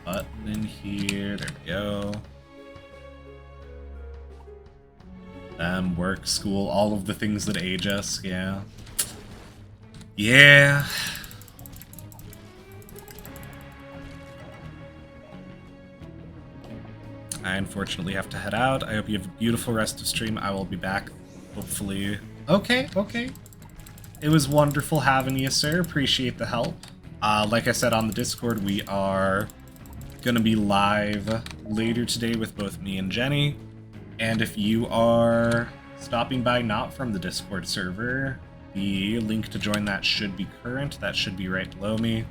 Button in here, there we go. Work, school, all of the things that age us, yeah. Yeah. I unfortunately have to head out. I hope you have a beautiful rest of stream. I will be back, hopefully. Okay. It was wonderful having you, sir. Appreciate the help. Like I said on the Discord, we are gonna be live later today with both me and Jenny, and if you are stopping by not from the Discord server, the link to join that should be current. That should be right below me.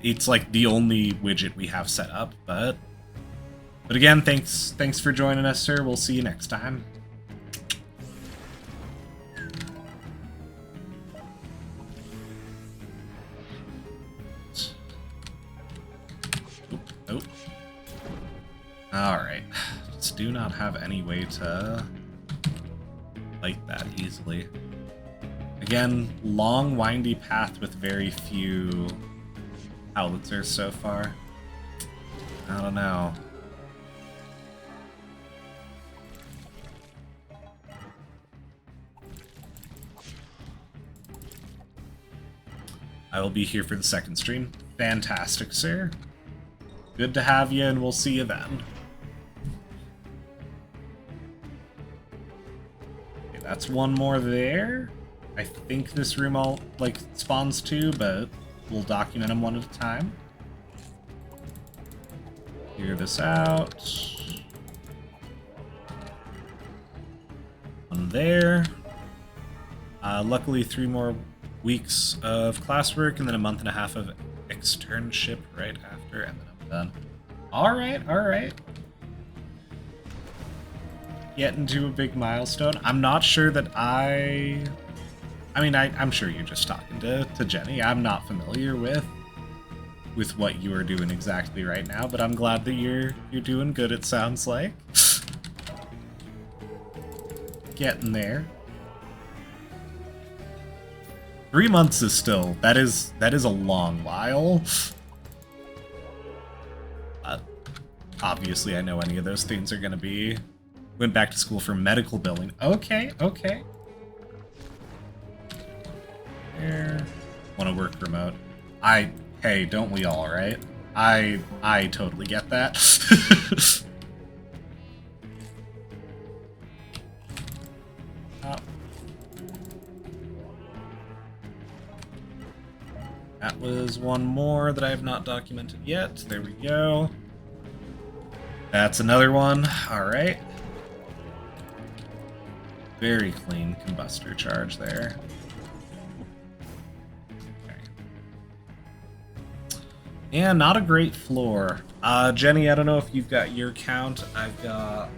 It's like the only widget we have set up, but again, thanks for joining us, sir. We'll see you next time. Alright, just do not have any way to fight that easily. Again, long, windy path with very few Howlitzers so far. I don't know. I will be here for the second stream. Fantastic, sir. Good to have you, and we'll see you then. That's one more there. I think this room all, like, spawns 2, but we'll document them one at a time. Clear this out. One there. Luckily, 3 more weeks of classwork, and then a month and a half of externship right after, and then I'm done. Alright. Getting to a big milestone. I'm not sure that I mean, I'm sure you're just talking to Jenny. I'm not familiar with what you are doing exactly right now, but I'm glad that you're doing good, it sounds like. Getting there. 3 months is still, that is a long while. Obviously, I know any of those things are going to be... Went back to school for medical billing. Okay, okay. There. Want to work remote. Hey, don't we all, right? I totally get that. That was one more that I have not documented yet. There we go. That's another one. All right. Very clean combustor charge there. Okay. Yeah, not a great floor. Jenny, I don't know if you've got your count. I've got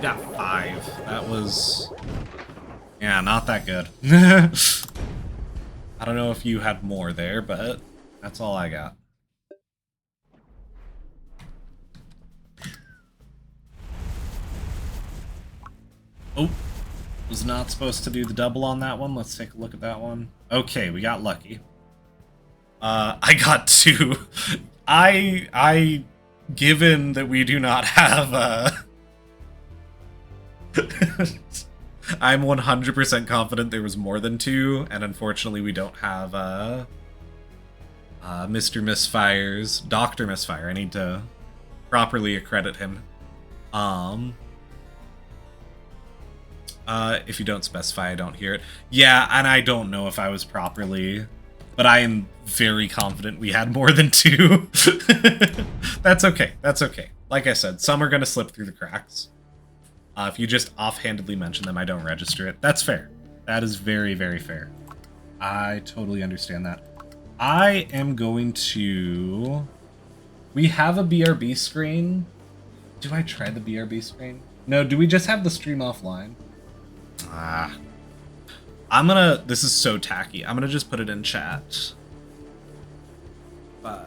5. That was, yeah, not that good. I don't know if you had more there, but that's all I got. Oh, was not supposed to do the double on that one. Let's take a look at that one. Okay, we got lucky. I got 2. Given that we do not have, I'm 100% confident there was more than 2, and unfortunately we don't have, Mr. Misfire's, Dr. Misfire. I need to properly accredit him. If you don't specify, I don't hear it. Yeah, and I don't know if I was properly, but I am very confident we had more than 2. That's okay, that's okay. Like I said, some are gonna slip through the cracks. If you just offhandedly mention them, I don't register it. That's fair. That is very, very fair. I totally understand that. I am going to... We have a BRB screen. Do I try the BRB screen? No, do we just have the stream offline? I'm gonna... This is so tacky. I'm gonna just put it in chat. 5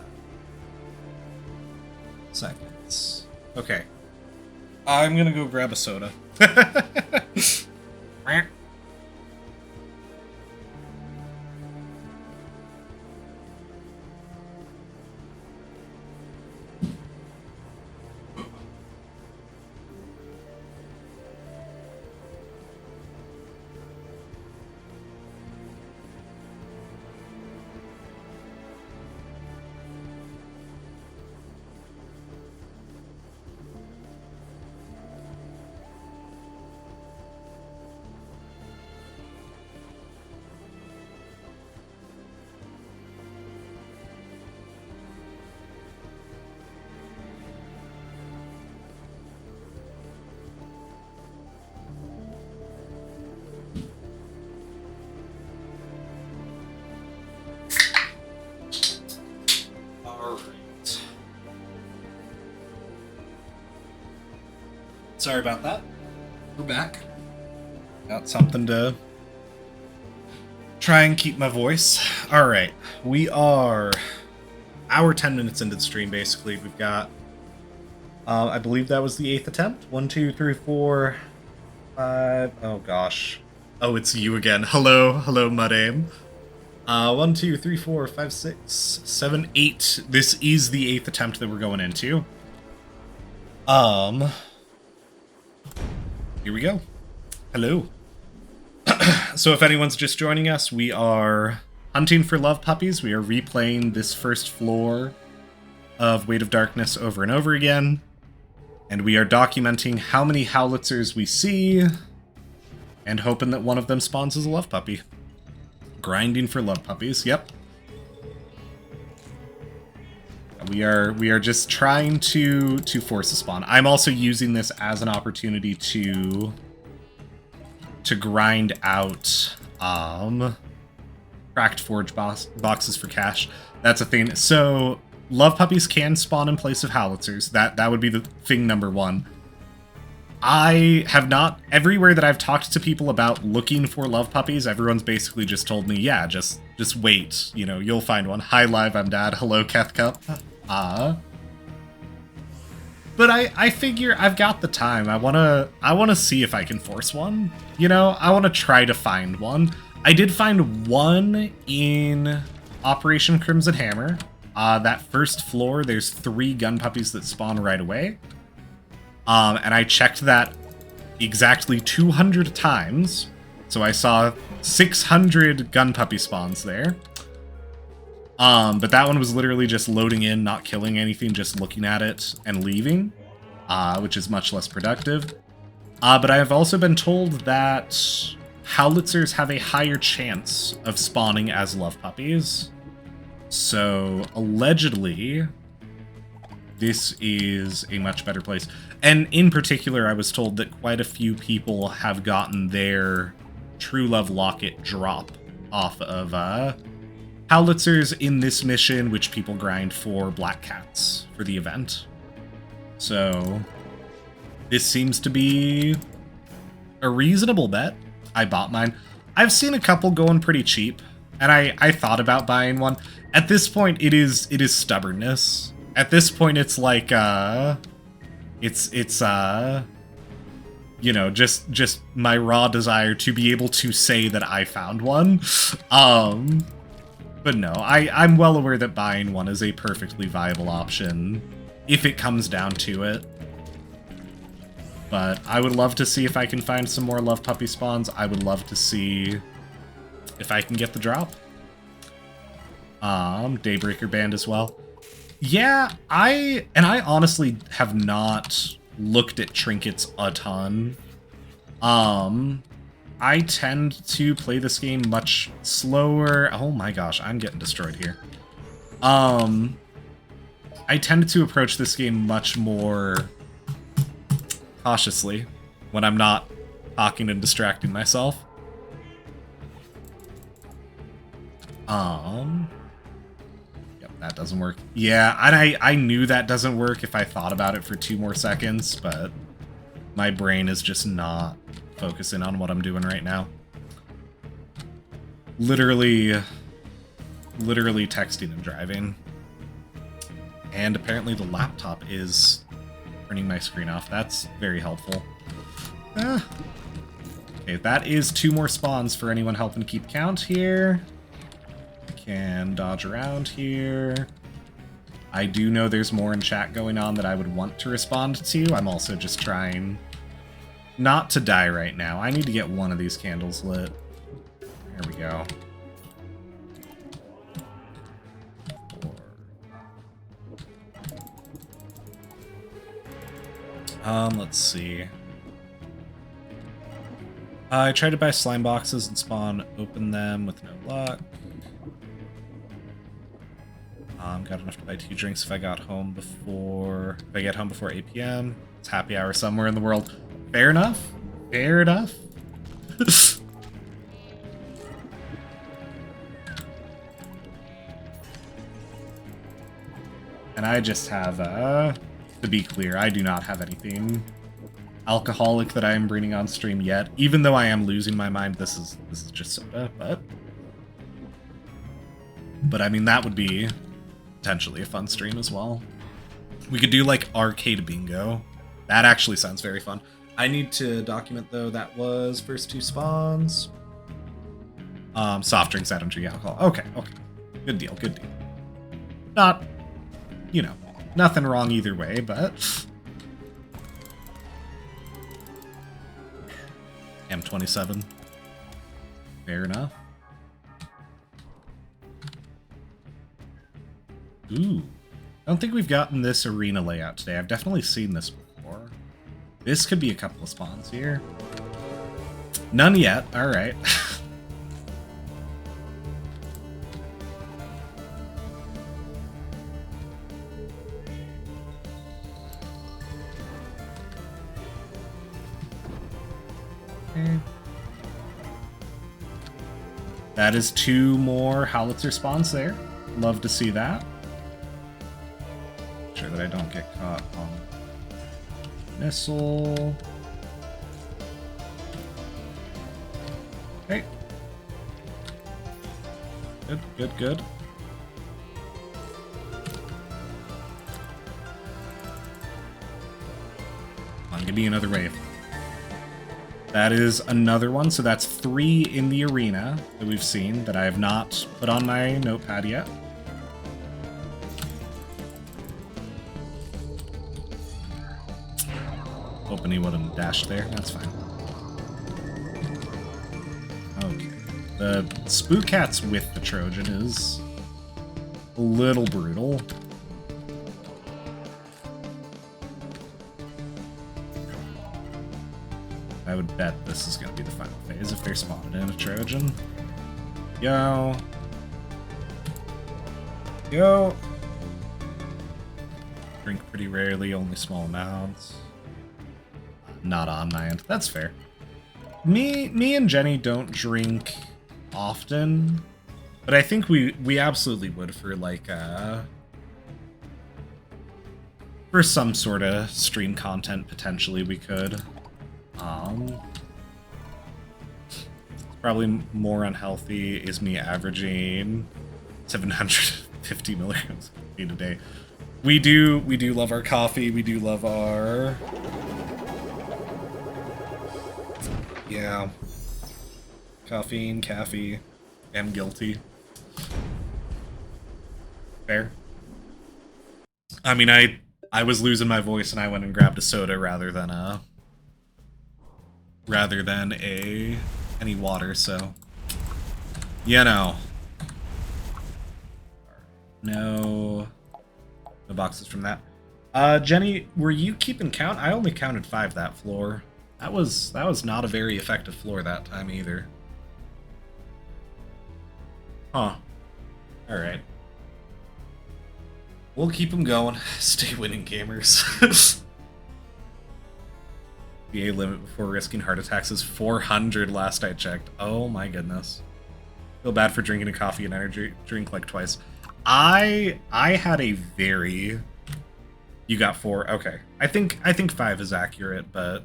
seconds. Okay. I'm gonna go grab a soda. Sorry about that. We're back. Got something to try and keep my voice. All right, we are hour 10 minutes into the stream. Basically, we've got. I believe that was the 8th attempt. 1, 2, 3, 4, 5. Oh gosh. Oh, it's you again. Hello, hello, Mudame. 1, 2, 3, 4, 5, 6, 7, 8. This is the 8th attempt that we're going into. Here we go. Hello. So if anyone's just joining us, we are hunting for love puppies. We are replaying this first floor of Weight of Darkness over and over again. And we are documenting how many Howlitzers we see and hoping that one of them spawns as a love puppy. Grinding for love puppies, yep. We are just trying to force a spawn. I'm also using this as an opportunity to grind out cracked forge boxes for cash. That's a thing. So love puppies can spawn in place of Howlitzers. That would be the thing number 1. I have not, everywhere that I've talked to people about looking for love puppies, everyone's basically just told me, yeah, just wait, you know, you'll find one. Hi, Live, I'm Dad. Hello, Keth Cup. But I figure I've got the time. I wanna see if I can force one. You know, I wanna try to find one. I did find one in Operation Crimson Hammer. That first floor, there's 3 gun puppies that spawn right away. And I checked that exactly 200 times. So I saw 600 gun puppy spawns there. But that one was literally just loading in, not killing anything, just looking at it and leaving, which is much less productive. But I have also been told that Howlitzers have a higher chance of spawning as love puppies. So, allegedly, this is a much better place. And in particular, I was told that quite a few people have gotten their True Love Locket drop off of Howlitzers in this mission, which people grind for Black Cats for the event. So, this seems to be a reasonable bet. I bought mine. I've seen a couple going pretty cheap, and I thought about buying one. At this point, it is stubbornness. At this point, it's like, you know, just my raw desire to be able to say that I found one. But no, I'm well aware that buying one is a perfectly viable option if it comes down to it. But I would love to see if I can find some more love puppy spawns. I would love to see if I can get the drop. Daybreaker Band as well. Yeah, I honestly have not looked at trinkets a ton. I tend to play this game much slower. Oh my gosh, I'm getting destroyed here. I tend to approach this game much more cautiously when I'm not talking and distracting myself. Yep, that doesn't work. Yeah, and I knew that doesn't work if I thought about it for 2 more seconds, but my brain is just not focusing on what I'm doing right now. Literally texting and driving. And apparently the laptop is turning my screen off. That's very helpful. Okay, that is 2 more spawns for anyone helping keep count here. Can dodge around here. I do know there's more in chat going on that I would want to respond to. I'm also just trying not to die right now. I need to get one of these candles lit. There we go. Let's see. I tried to buy slime boxes and spawn open them with no luck. Got enough to buy 2 drinks if I get home before 8 p.m. It's happy hour somewhere in the world. Fair enough. Fair enough. And I just have, to be clear, I do not have anything alcoholic that I am bringing on stream yet. Even though I am losing my mind, this is just soda, but I mean, that would be potentially a fun stream as well. We could do like arcade bingo. That actually sounds very fun. I need to document though, that was first 2 spawns. Soft drinks, I don't drink alcohol. Okay. Good deal. Not, you know, nothing wrong either way, but M27. Fair enough. Ooh. I don't think we've gotten this arena layout today. I've definitely seen this before. This could be a couple of spawns here. None yet. Alright. Okay. That is 2 more Howlitzer spawns there. Love to see that. Make sure that I don't get caught on missile. Okay. Good, good, good. Come on, give me another wave. That is another one, so that's 3 in the arena that we've seen that I have not put on my notepad yet. Hoping he wouldn't dash there, that's fine. Okay. The Spook Cats with the Trojan is a little brutal. I would bet this is going to be the final phase if they're spotted in a Trojan. Yo. Yo. Drink pretty rarely, only small amounts. Not on my end. That's fair. Me and Jenny don't drink often, but I think we absolutely would for like for some sort of stream content potentially we could. Probably more unhealthy is me averaging 750 milligrams of caffeine a day. We do love our coffee. We do love our caffeine, caffeine. I'm guilty. Fair. I mean, I was losing my voice and I went and grabbed a soda rather than any water, so you know. No boxes from that. Jenny, were you keeping count? I only counted 5 that floor. That was not a very effective floor that time either. Huh. Alright. We'll keep them going. Stay winning, gamers. The A limit before risking heart attacks is 400 last I checked. Oh my goodness. Feel bad for drinking a coffee and energy drink like twice. I had a very... You got 4. Okay. I think 5 is accurate, but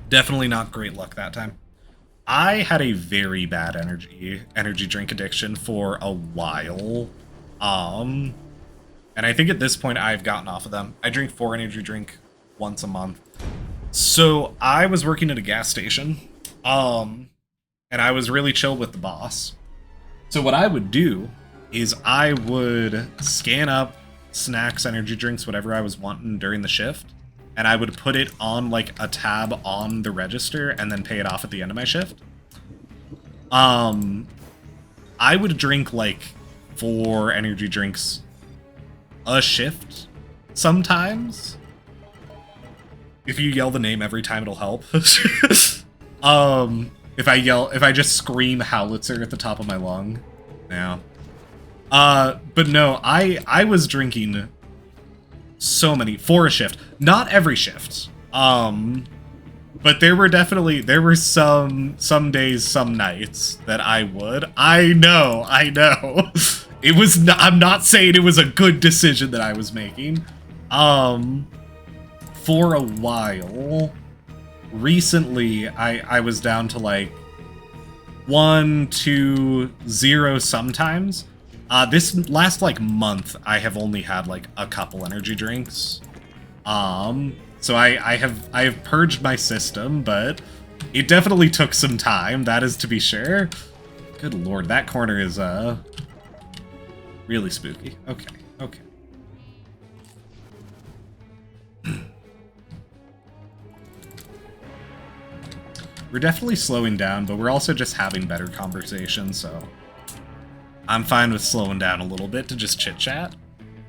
definitely not great luck that time. I had a very bad energy drink addiction for a while. And I think at this point I've gotten off of them. I drink 4 energy drink once a month. So I was working at a gas station, and I was really chill with the boss. So what I would do is I would scan up snacks, energy drinks, whatever I was wanting during the shift, and I would put it on like a tab on the register and then pay it off at the end of my shift. I would drink like 4 energy drinks a shift sometimes. If you yell the name every time, it'll help. If I just scream Howlitzer at the top of my lung. Yeah. But no, I was drinking so many for a shift. Not every shift. But there were some days, some nights that I would. I know. It was I'm not saying it was a good decision that I was making. For a while, recently, I was down to like 1, 2, 0 sometimes. This last like month, I have only had like a couple energy drinks. So I have purged my system, but it definitely took some time, that is to be sure. Good lord, that corner is really spooky. Okay. We're definitely slowing down, but we're also just having better conversations, so I'm fine with slowing down a little bit to just chit-chat.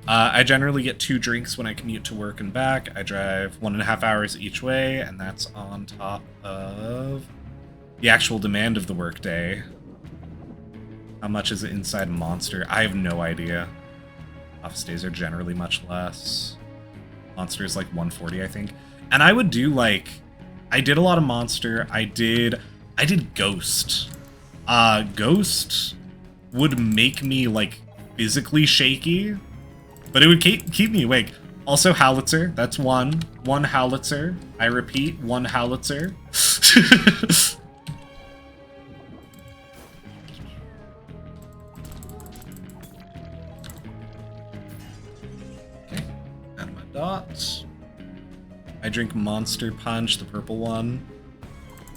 I generally get 2 drinks when I commute to work and back. I drive 1.5 hours each way, and that's on top of the actual demand of the workday. How much is it inside Monster? I have no idea. Office days are generally much less. Monster is like 140, I think. And I would do like... I did a lot of Monster. I did Ghost. Ghost would make me, like, physically shaky, but it would keep me awake. Also, Howlitzer. That's one. 1 Howlitzer. I repeat, 1 Howlitzer. Dot. I drink Monster Punch, the purple one.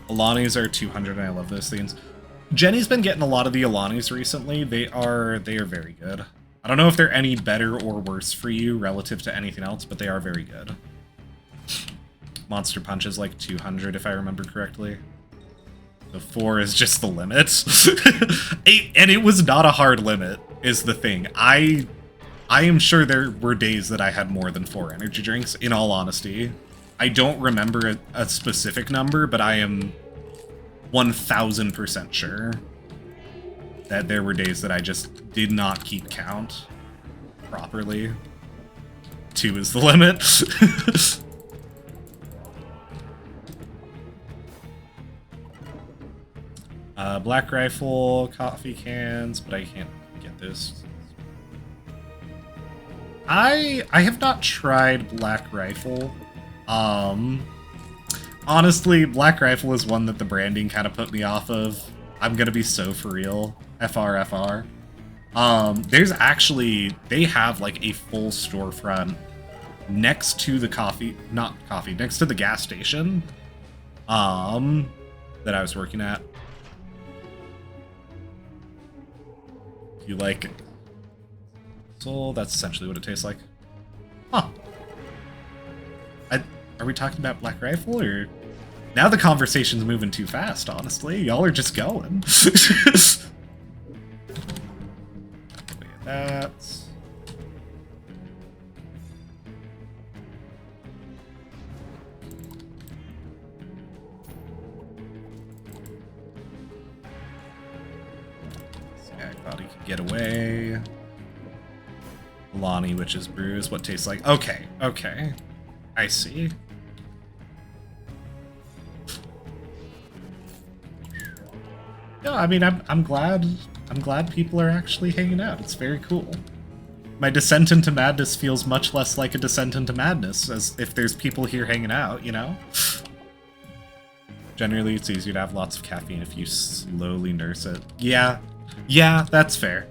Alani's are 200, and I love those things. Jenny's been getting a lot of the Alani's recently. They are very good. I don't know if they're any better or worse for you relative to anything else, but they are very good. Monster Punch is like 200, if I remember correctly. So 4 is just the limit. And it was not a hard limit, is the thing. I am sure there were days that I had more than 4 energy drinks, in all honesty. I don't remember a specific number, but I am 1000% sure that there were days that I just did not keep count properly. 2 is the limit. Black Rifle, coffee cans, but I can't get this. I have not tried Black Rifle. Honestly, Black Rifle is one that the branding kind of put me off of. I'm gonna be so for real. FR. There's actually, they have like a full storefront next to the next to the gas station, that I was working at. You like it? So that's essentially what it tastes like. Huh. Are we talking about Black Rifle, or... Now the conversation's moving too fast, honestly. Y'all are just going. Look at that. This guy thought he could get away. Lonnie, Witch's Brews. What tastes like? Okay. I see. Yeah, I mean, I'm glad people are actually hanging out. It's very cool. My descent into madness feels much less like a descent into madness, as if there's people here hanging out, you know? Generally, it's easier to have lots of caffeine if you slowly nurse it. Yeah, that's fair.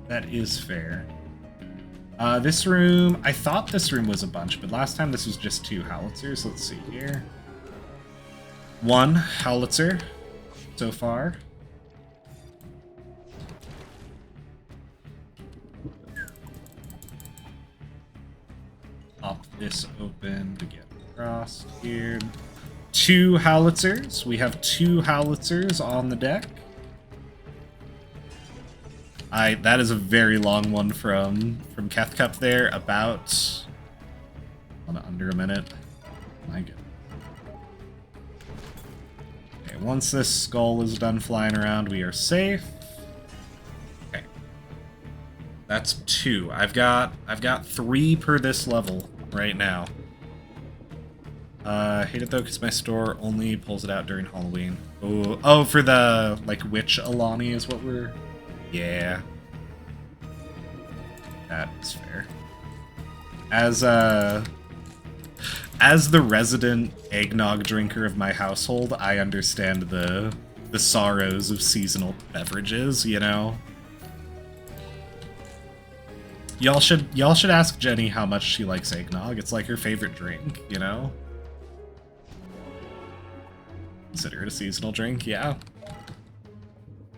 That is fair. This room, I thought this room was a bunch, but last time this was just 2 Howlitzers. Let's see here. 1 Howlitzer so far. Pop this open to get across here. 2 Howlitzers. We have 2 Howlitzers on the deck. That is a very long one from Keth Cup there, about under a minute. My goodness. Okay, once this skull is done flying around, we are safe. Okay. That's 2. I've got 3 per this level right now. I hate it though because my store only pulls it out during Halloween. Oh, for the like witch Alani is what we're... Yeah. That's fair. As the resident eggnog drinker of my household, I understand the sorrows of seasonal beverages, you know? Y'all should ask Jenny how much she likes eggnog. It's like her favorite drink, you know? Consider it a seasonal drink, yeah.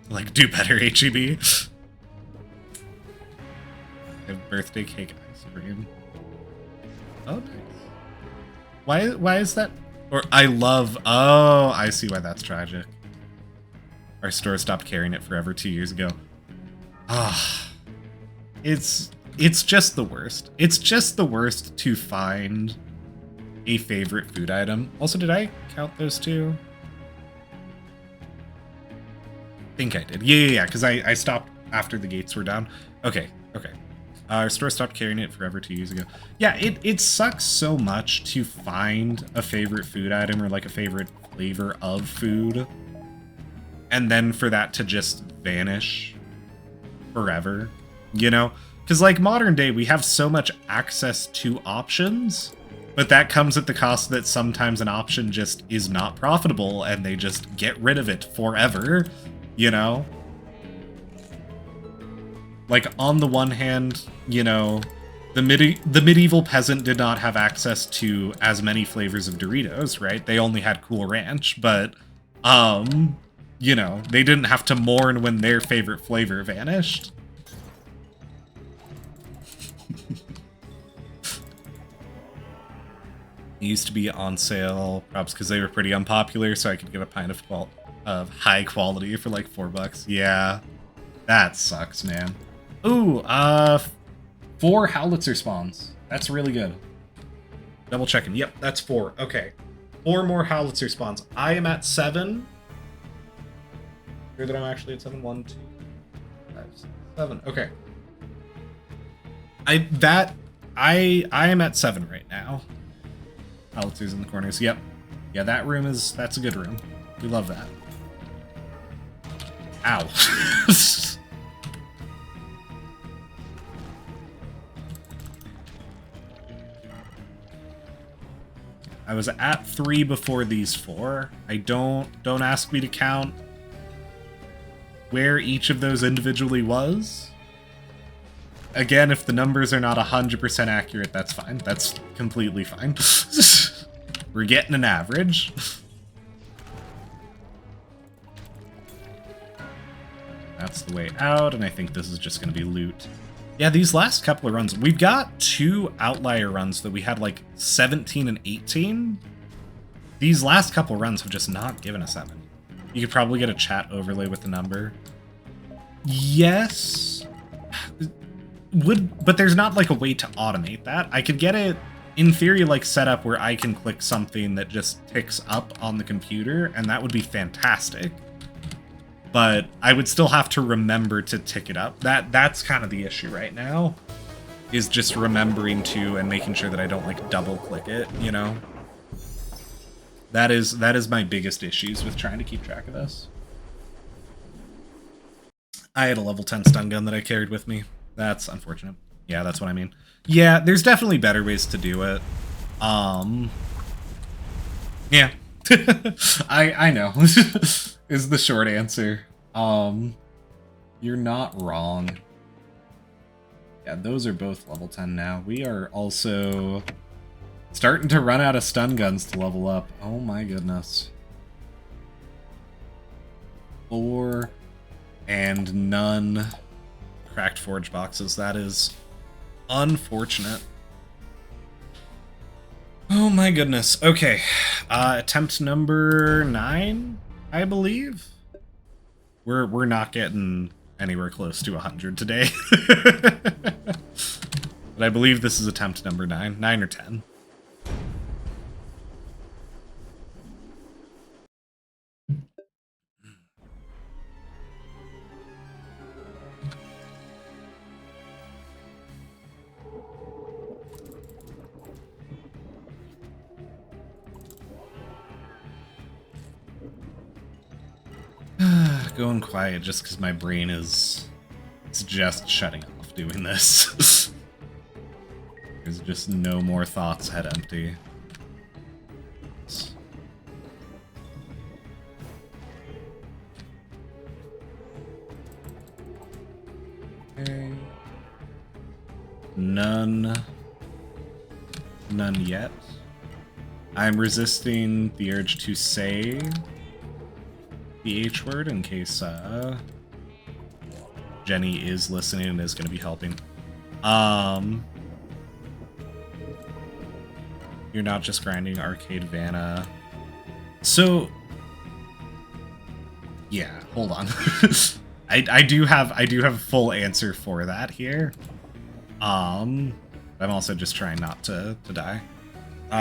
Like, do better, HEB. Have birthday cake ice cream. Oh, nice. Why is that? Or I love... Oh, I see why that's tragic. Our store stopped carrying it forever 2 years ago. Ah, it's just the worst. It's just the worst to find a favorite food item. Also, did I count those 2? I think I did. Yeah, because I stopped after the gates were down. Okay. Our store stopped carrying it forever 2 years ago. Yeah, it sucks so much to find a favorite food item or like a favorite flavor of food, and then for that to just vanish forever, you know? Because like modern day, we have so much access to options, but that comes at the cost that sometimes an option just is not profitable and they just get rid of it forever, you know? Like, on the one hand, you know, The medieval peasant did not have access to as many flavors of Doritos, right? They only had Cool Ranch, but, you know, they didn't have to mourn when their favorite flavor vanished. It used to be on sale, perhaps because they were pretty unpopular, so I could get a pint of high quality for like $4. Yeah, that sucks, man. Ooh, 4 Howlitzer spawns. That's really good. Double checking. Yep, that's 4. Okay. 4 more Howlitzer spawns. I am at 7. Sure that I'm actually at 7. 1, 2, 5, 6, 7. Okay. I am at 7 right now. Howitzers in the corners. Yep. Yeah, that's a good room. We love that. Ow. I was at 3 before these 4. Don't ask me to count where each of those individually was. Again, if the numbers are not 100% accurate, that's fine. That's completely fine. We're getting an average. That's the way out, and I think this is just going to be loot. Yeah, these last couple of runs, we've got 2 outlier runs that we had like 17 and 18. These last couple runs have just not given us 7. You could probably get a chat overlay with the number. Yes. But there's not like a way to automate that. I could get it, in theory, like set up where I can click something that just ticks up on the computer, and that would be fantastic. But I would still have to remember to tick it up. That's kind of the issue right now, is just remembering to and making sure that I don't like double click it, you know? That is my biggest issues with trying to keep track of this. I had a level 10 stun gun that I carried with me. That's unfortunate. Yeah, that's what I mean. Yeah, there's definitely better ways to do it. Yeah. I know. Is the short answer. You're not wrong. Yeah, those are both level 10 now. We are also starting to run out of stun guns to level up. Oh my goodness. 4 and none cracked forge boxes. That is unfortunate. Oh my goodness. Okay. Attempt number 9, I believe. We're not getting anywhere close to 100 today. But I believe this is attempt number 9. 9 or 10. Going quiet just because my brain is just shutting off doing this. There's just no more thoughts, head empty. Okay. None yet. I'm resisting the urge to say the H word in case Jenny is listening and is going to be helping. You're not just grinding Arcade Vanna. So yeah, hold on. I do have a full answer for that here. I'm also just trying not to die.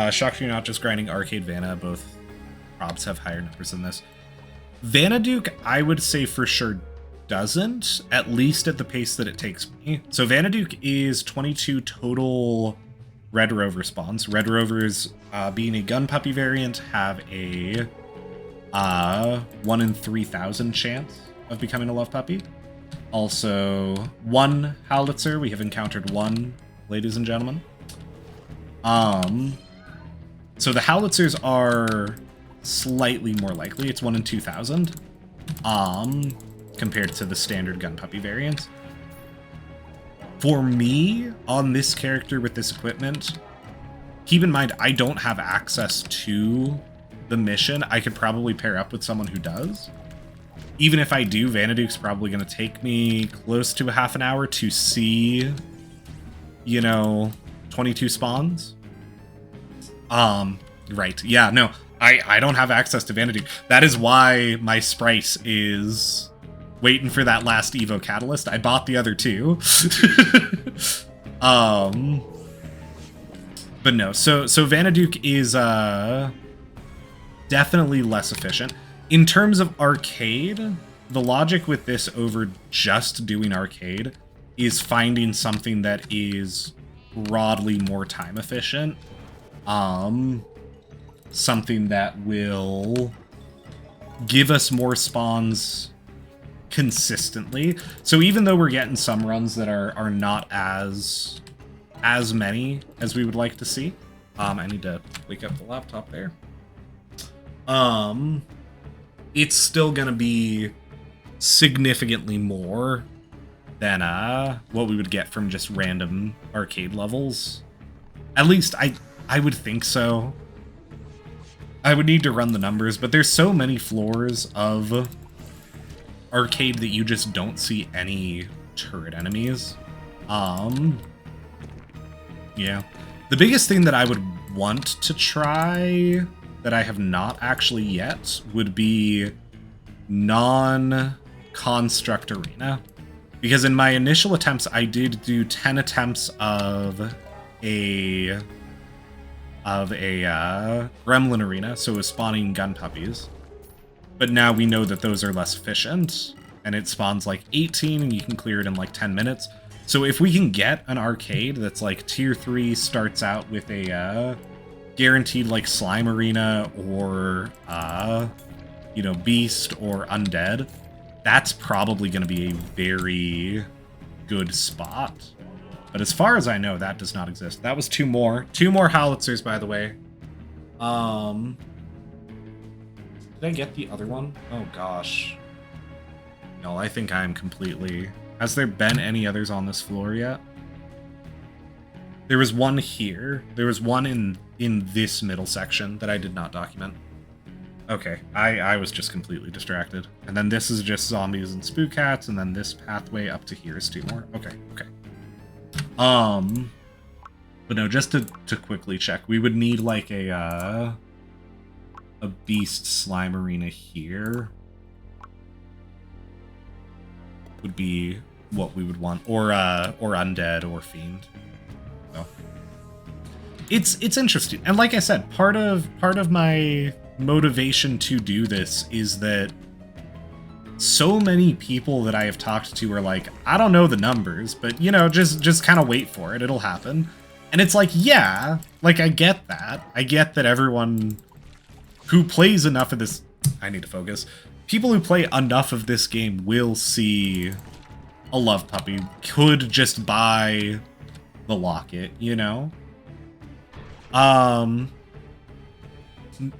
Shocked you're not just grinding Arcade Vanna. Both props have higher numbers than this. Vanaduke, I would say for sure doesn't, at least at the pace that it takes me. So Vanaduke is 22 total Red Rover spawns. Red Rovers, being a gun puppy variant, have a 1 in 3,000 chance of becoming a love puppy. Also, 1 Howlitzer. We have encountered 1, ladies and gentlemen. So the Howlitzers are slightly more likely. It's 1 in 2,000, compared to the standard gun puppy variants. For me, on this character with this equipment, keep in mind, I don't have access to the mission. I could probably pair up with someone who does. Even if I do, Vanaduke's probably going to take me close to a half an hour to see, you know, 22 spawns. Right. Yeah, no, I don't have access to Vanaduke. That is why my sprite is waiting for that last Evo Catalyst. I bought the other two. But no, so Vanaduke is definitely less efficient. In terms of arcade, the logic with this over just doing arcade is finding something that is broadly more time efficient. Something that will give us more spawns consistently. So even though we're getting some runs that are not as many as we would like to see. I need to wake up the laptop there. It's still gonna be significantly more than what we would get from just random arcade levels. At least I would think so. I would need to run the numbers, but there's so many floors of arcade that you just don't see any turret enemies. Yeah. The biggest thing that I would want to try that I have not actually yet would be non-construct arena. Because in my initial attempts, I did do 10 attempts of a gremlin arena, so it was spawning gun puppies. But now we know that those are less efficient, and it spawns like 18, and you can clear it in like 10 minutes. So if we can get an arcade that's like tier 3 starts out with a guaranteed like slime arena or you know, beast or undead, that's probably going to be a very good spot. But as far as I know, that does not exist. That was two more Howlitzers, by the way. Did I get the other one? Oh gosh. No, I think I'm completely... Has there been any others on this floor yet? There was one here. There was one in this middle section that I did not document. Okay, I was just completely distracted. And then this is just zombies and spook cats, and then this pathway up to here is 2 more. Okay. But no, just to quickly check, we would need like a beast slime arena here. Would be what we would want, or undead or fiend. So it's interesting, and like I said, part of my motivation to do this is that so many people that I have talked to are like, I don't know the numbers, but you know, just kind of wait for it, it'll happen. And it's like, yeah, like I get that everyone who plays enough of this, I need to focus. People who play enough of this game will see a love puppy, could just buy the locket, you know?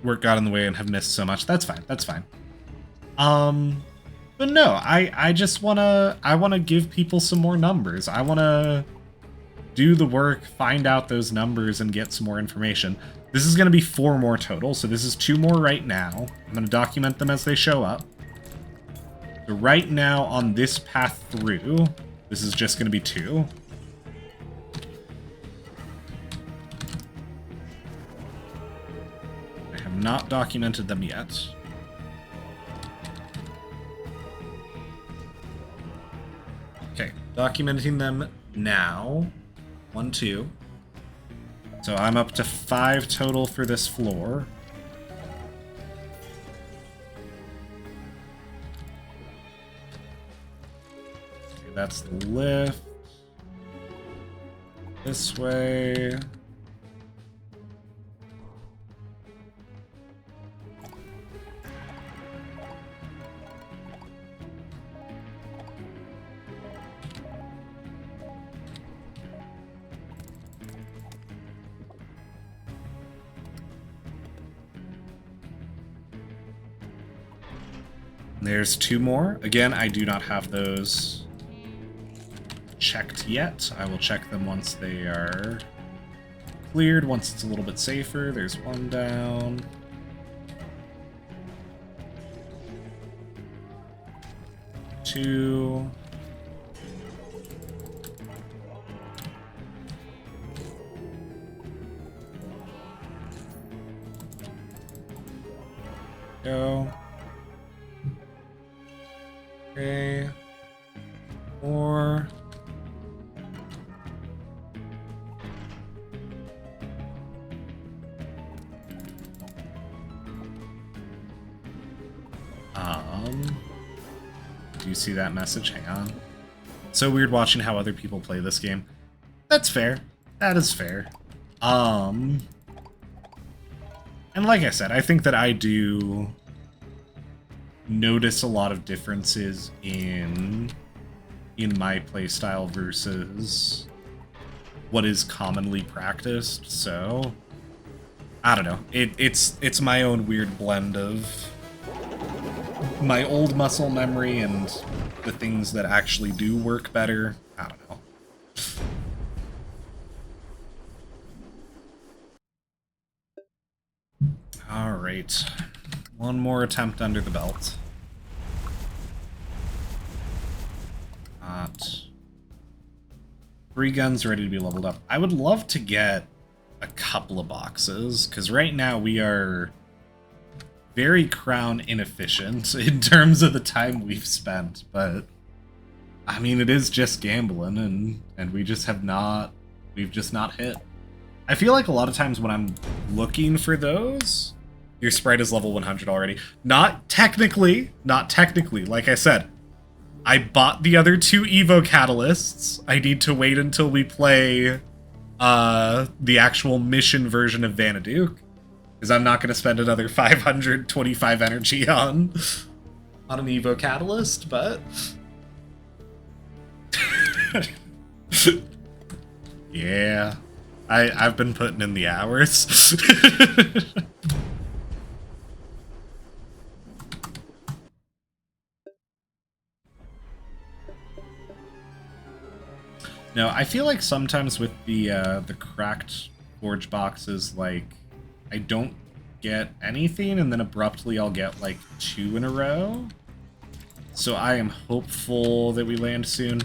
Work got in the way and have missed so much. That's fine. But no, I just wanna give people some more numbers. I wanna do the work, find out those numbers, and get some more information. This is gonna be 4 more total, so this is 2 more right now. I'm gonna document them as they show up. So right now on this path through, this is just gonna be 2. I have not documented them yet. Okay, documenting them now. 1, 2. So I'm up to 5 total for this floor. Okay, that's the lift. This way. There's 2 more. Again, I do not have those checked yet. I will check them once they are cleared, once it's a little bit safer. There's one down. Two. Go. Okay. 4. Do you see that message? Hang on. So weird watching how other people play this game. That's fair. That is fair. And like I said, I think that I do notice a lot of differences in my playstyle versus what is commonly practiced. So I don't know. It's my own weird blend of my old muscle memory and the things that actually do work better. I don't know. All right. One more attempt under the belt. Got 3 guns ready to be leveled up. I would love to get a couple of boxes, because right now we are very crown inefficient in terms of the time we've spent, but I mean, it is just gambling, and we just have not, we've just not hit. I feel like a lot of times when I'm looking for those, your sprite is level 100 already. Not technically, like I said. I bought the other 2 Evo Catalysts. I need to wait until we play the actual mission version of Vanaduke, because I'm not going to spend another 525 energy on an Evo Catalyst, but yeah, I've been putting in the hours. No, I feel like sometimes with the cracked forge boxes, like, I don't get anything, and then abruptly I'll get, like, 2 in a row. So I am hopeful that we land soon.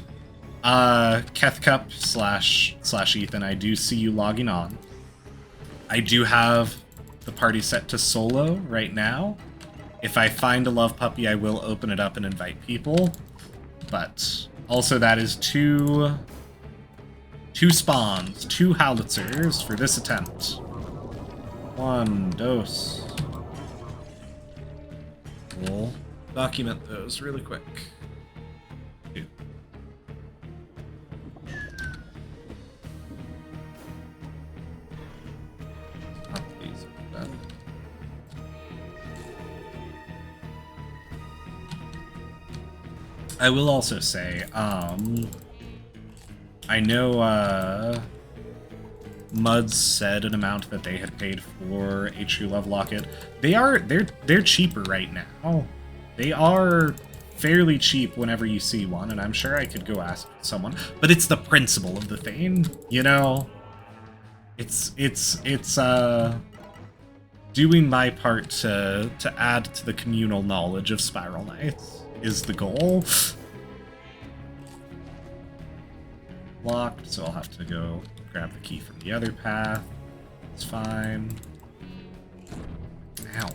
Kethcup slash Ethan, I do see you logging on. I do have the party set to solo right now. If I find a love puppy, I will open it up and invite people. But also that is 2 spawns, 2 Howlitzers for this attempt. 1 dose. We'll document those really quick. 2. I will also say, I know Muds said an amount that they had paid for a True Love Locket. They're cheaper right now. They are fairly cheap whenever you see one, and I'm sure I could go ask someone. But it's the principle of the thing, you know? It's doing my part to add to the communal knowledge of Spiral Knights is the goal. Locked, so I'll have to go grab the key from the other path. It's fine. Ow.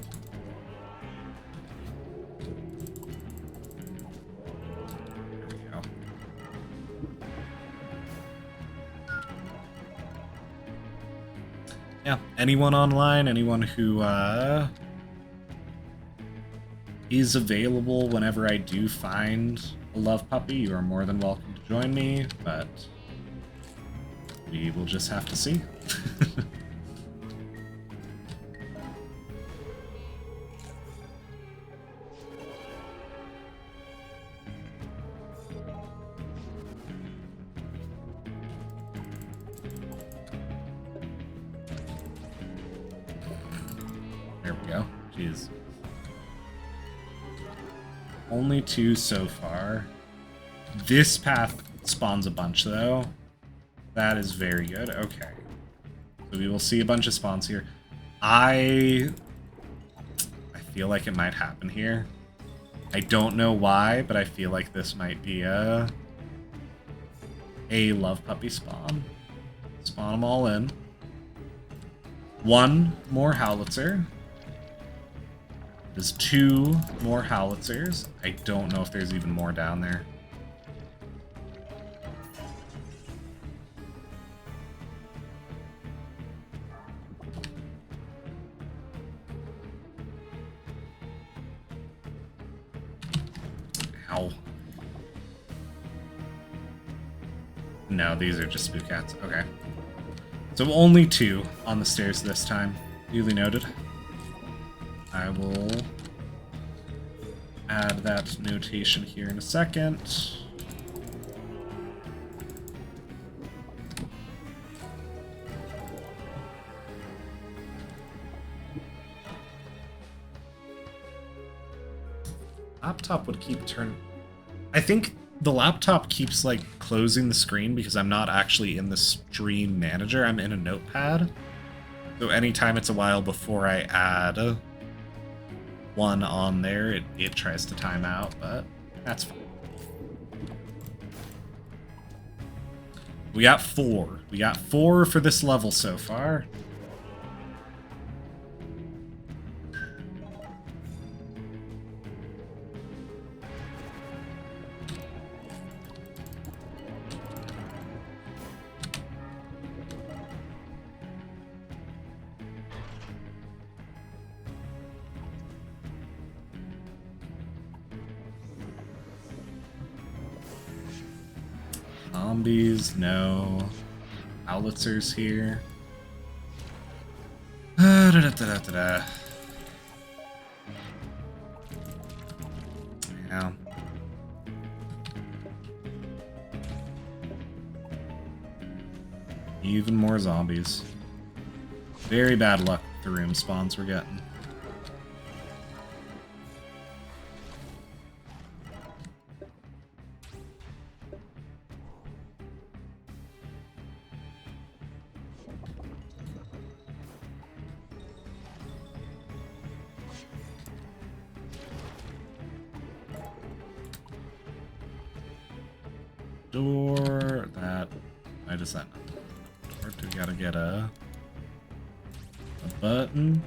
There we go. Yeah, anyone online, anyone who is available whenever I do find a love puppy, you are more than welcome to join me, but we will just have to see. There we go. Jeez. Only 2 so far. This path Spawns a bunch, though. That is very good. Okay. So we will see a bunch of spawns here. I feel like it might happen here. I don't know why, but I feel like this might be a love puppy spawn. Spawn them all in. One more Howlitzer. There's 2 more Howlitzers. I don't know if there's even more down there. Ow. No, these are just spook cats. Okay. So only 2 on the stairs this time. Duly noted. I will add that notation here in a second. Laptop would keep turning. I think the laptop keeps like closing the screen because I'm not actually in the stream manager. I'm in a notepad. So anytime it's a while before I add one on there, it tries to time out, but that's fine. We got 4. We got 4 for this level so far. Zombies, no. Howlitzers here. Yeah. Even more zombies. Very bad luck with the room spawns we're getting. Door, that, why does that not work? We gotta get a button.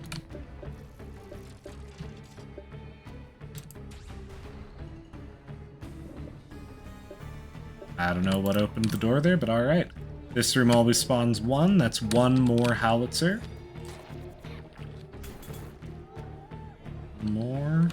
I don't know what opened the door there, but alright. This room always spawns 1, that's 1 more Howlitzer. More.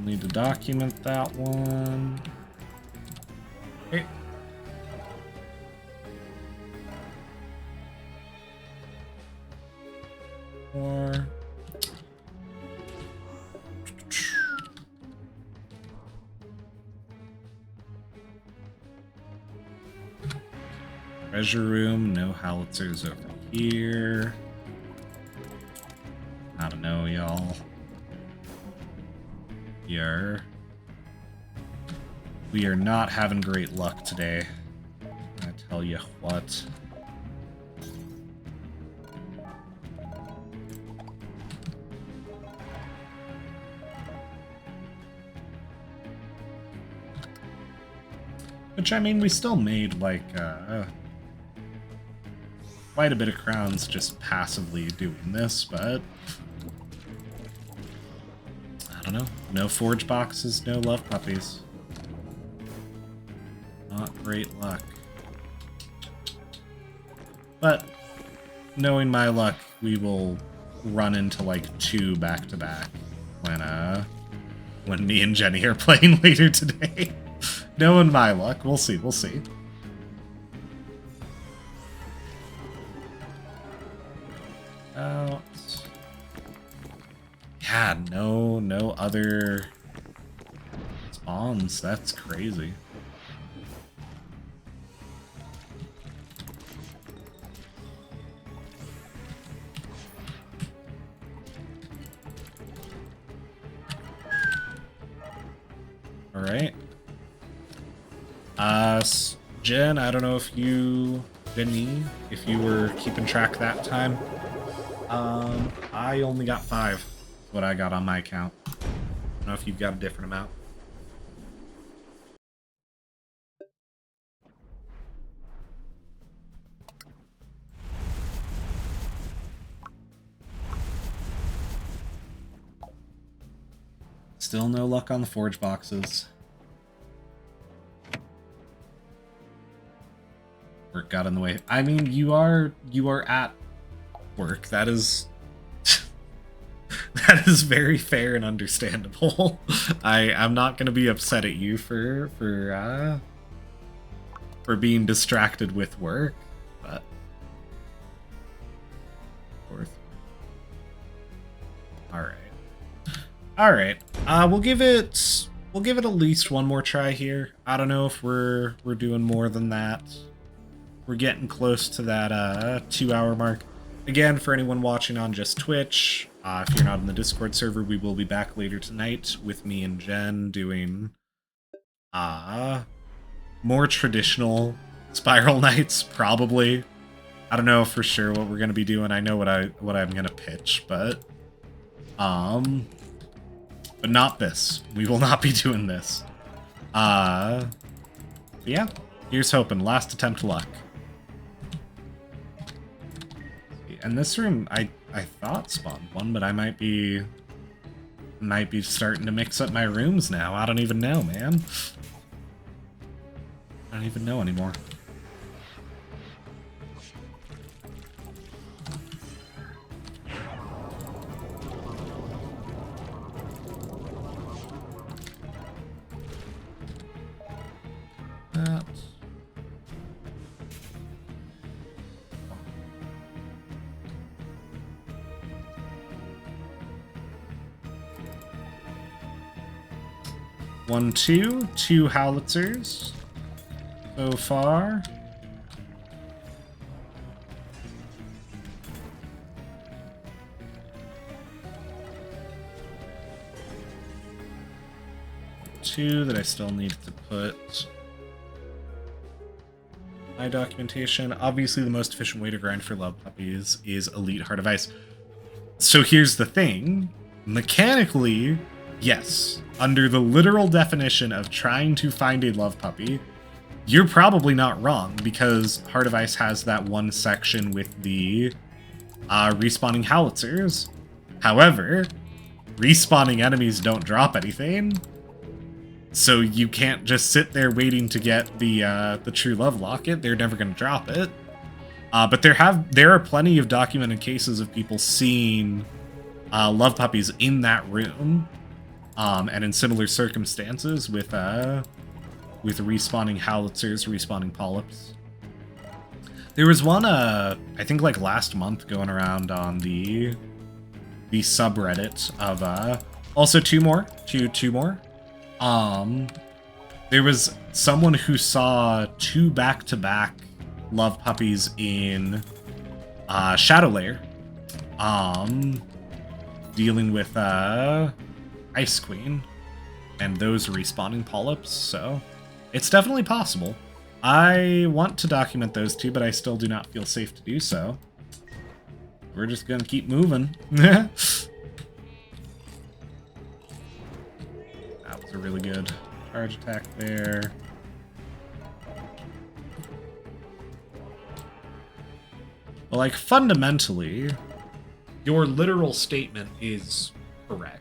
Need to document that one. Okay. Or treasure room, no Howitzers over here. I don't know, y'all. We are not having great luck today. I tell you what. Which, I mean, we still made, like, quite a bit of crowns just passively doing this, but I don't know. No forge boxes, no love puppies. Not great luck. But knowing my luck, we will run into like 2 back-to-back when me and Jenny are playing later today. Knowing my luck, we'll see, we'll see. Yeah, no other spawns. That's crazy. Alright. Jen, I don't know if you... Jenny, if you were keeping track that time. I only got 5. What I got on my account. I don't know if you've got a different amount. Still no luck on the forge boxes. Work got in the way. I mean, you are at work. That is that is very fair and understandable. I'm not gonna be upset at you for being distracted with work, but all right. We'll give it at least one more try here. I don't know if we're doing more than that. We're getting close to that 2-hour mark. Again, for anyone watching on just Twitch, if you're not in the Discord server, we will be back later tonight with me and Jen doing more traditional Spiral Nights, probably. I don't know for sure what we're gonna be doing. I know what I'm gonna pitch, but not this. We will not be doing this. Yeah, here's hoping. Last attempt luck. And this room, I thought spawned one, but I might be starting to mix up my rooms now. I don't even know, man. I don't even know anymore. That. One, two Howlitzers so far. Two that I still need to put my documentation. Obviously, the most efficient way to grind for love puppies is Elite Heart of Ice. So here's the thing. Mechanically, yes. Under the literal definition of trying to find a love puppy, you're probably not wrong, because Heart of Ice has that one section with the respawning Howlitzers. However, respawning enemies don't drop anything, so you can't just sit there waiting to get the True Love Locket. They're never going to drop it. But there are plenty of documented cases of people seeing love puppies in that room. And in similar circumstances with respawning Howlitzers, respawning Polyps. There was one, I think like last month going around on the subreddit of, also two more. There was someone who saw 2 back-to-back love puppies in, Shadow Lair, dealing with, Ice Queen, and those respawning Polyps, so it's definitely possible. I want to document those 2, but I still do not feel safe to do so. We're just gonna keep moving. That was a really good charge attack there. But, like, fundamentally, your literal statement is correct.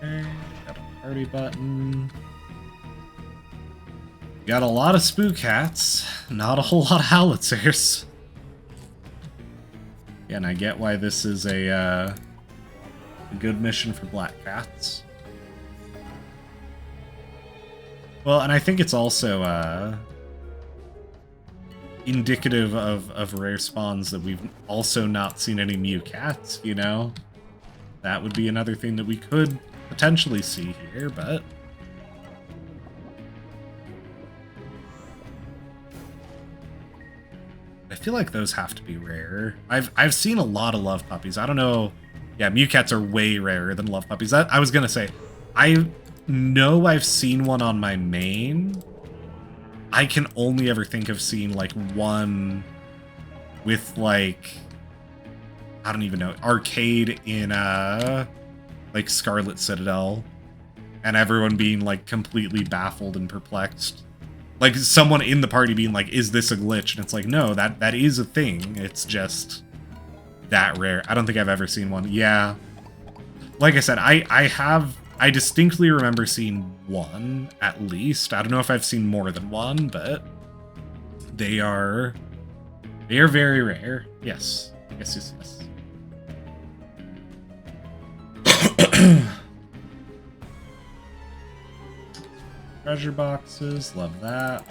Okay, got a party button. Got a lot of spook hats, not a whole lot of Howlitzers. Yeah, and I get why this is a good mission for black cats. Well, and I think it's also indicative of rare spawns that we've also not seen any Mew cats, you know? That would be another thing that we could potentially see here, but... I feel like those have to be rare. I've seen a lot of love puppies. I don't know. Yeah, Mew cats are way rarer than love puppies. I was gonna say, I know I've seen one on my main. I can only ever think of seeing like one with like, I don't even know, arcade in like Scarlet Citadel, and everyone being like completely baffled and perplexed. Like someone in the party being like, is this a glitch? And it's like, no, that is a thing. It's just that rare. I don't think I've ever seen one. Yeah. Like I said, I distinctly remember seeing one, at least. I don't know if I've seen more than one, but they are very rare. Yes. Yes. Treasure boxes, love that.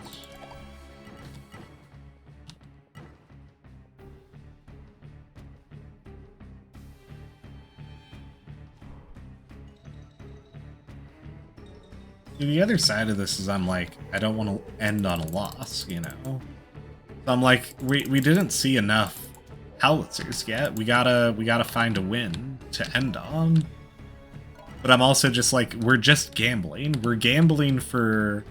The other side of this is I'm like, I don't want to end on a loss, you know? So I'm like, we didn't see enough Howlitzers yet. We gotta find a win to end on. But I'm also just like, we're just gambling. We're gambling for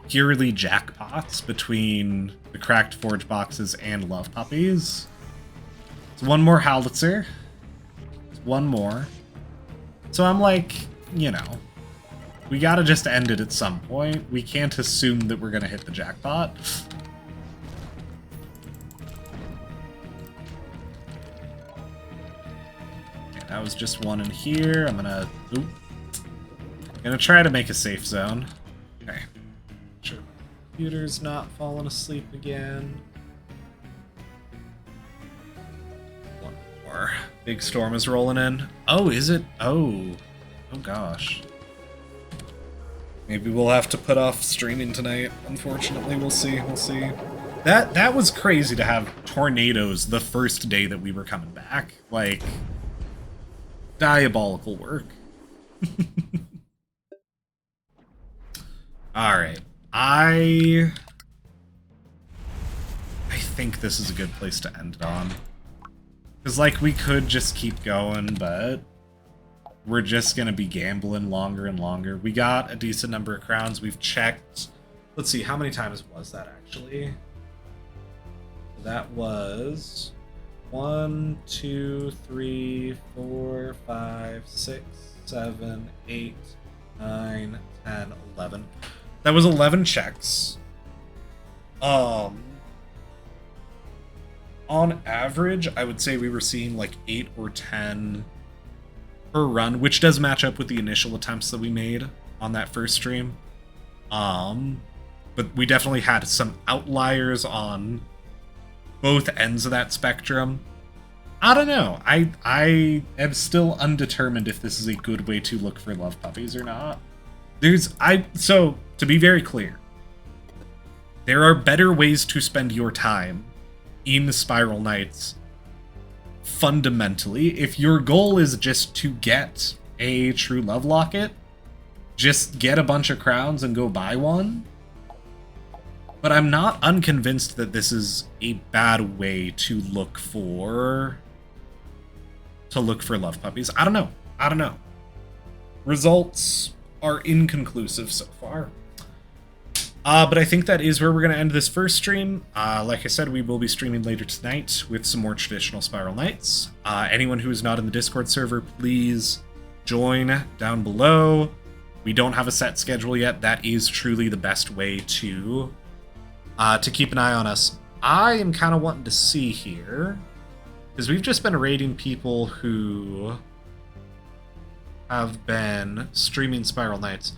purely jackpots between the cracked forge boxes and love puppies. It's one more Howlitzer. It's one more. So I'm like, you know, we gotta just end it at some point. We can't assume that we're gonna hit the jackpot. Okay, that was just one in here. I'm gonna try to make a safe zone. Okay. Sure. Computer's not falling asleep again. One more. Big storm is rolling in. Oh, is it? Oh. Oh gosh. Maybe we'll have to put off streaming tonight. Unfortunately, we'll see. We'll see. That was crazy to have tornadoes the first day that we were coming back. Like, diabolical work. All right. I think this is a good place to end it on. Because, like, we could just keep going, but we're just going to be gambling longer and longer. We got a decent number of crowns. We've checked. Let's see, how many times was that, actually? That was 1, 2, 3, 4, 5, 6, 7, 8, 9, 10, 11. That was 11 checks. On average, I would say we were seeing like 8 or 10 per run, which does match up with the initial attempts that we made on that first stream. But we definitely had some outliers on both ends of that spectrum. I don't know. I am still undetermined if this is a good way to look for love puppies or not. So, to be very clear, there are better ways to spend your time in Spiral Knights fundamentally. If your goal is just to get a true love locket, just get a bunch of crowns and go buy one. But I'm not unconvinced that this is a bad way to look for love puppies. I don't know. Results are inconclusive so far. But I think that is where we're going to end this first stream. Like I said, we will be streaming later tonight with some more traditional Spiral Knights. Anyone who is not in the Discord server, please join down below. We don't have a set schedule yet. That is truly the best way to keep an eye on us. I am kind of wanting to see here, because we've just been raiding people who have been streaming Spiral Knights.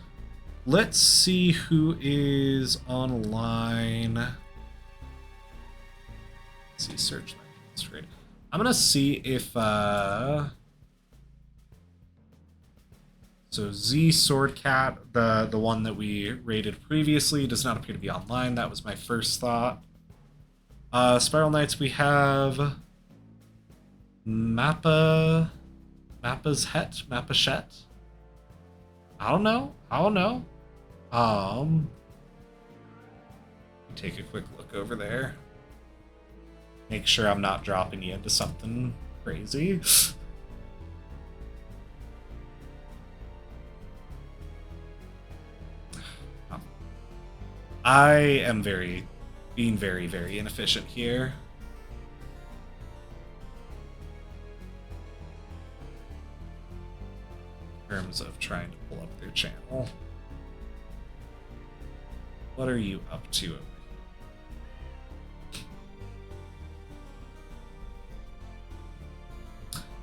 Let's see who is online. Let's see, search straight. I'm gonna see if so Z Swordcat, the one that we raided previously, does not appear to be online. That was my first thought. Spiral Knights, we have Mappa's Shet. I don't know. Take a quick look over there. Make sure I'm not dropping you into something crazy. I am being very, very inefficient here. In terms of trying to pull up their channel. What are you up to over here?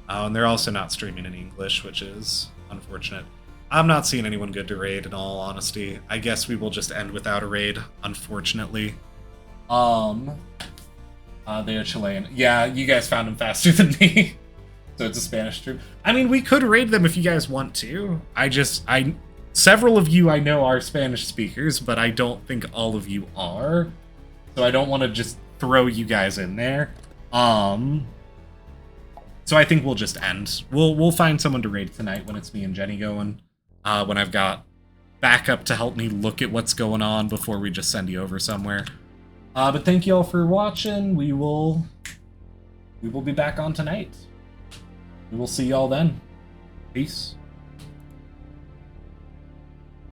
Oh, and they're also not streaming in English, which is unfortunate. I'm not seeing anyone good to raid, in all honesty. I guess we will just end without a raid, unfortunately. They are Chilean. Yeah, you guys found them faster than me. So it's a Spanish troop. I mean, we could raid them if you guys want to. Several of you I know are Spanish speakers, but I don't think all of you are. So I don't want to just throw you guys in there. So I think we'll just end. We'll find someone to raid tonight when it's me and Jenny going. When I've got backup to help me look at what's going on before we just send you over somewhere. But thank you all for watching. We will be back on tonight. We will see y'all then. Peace.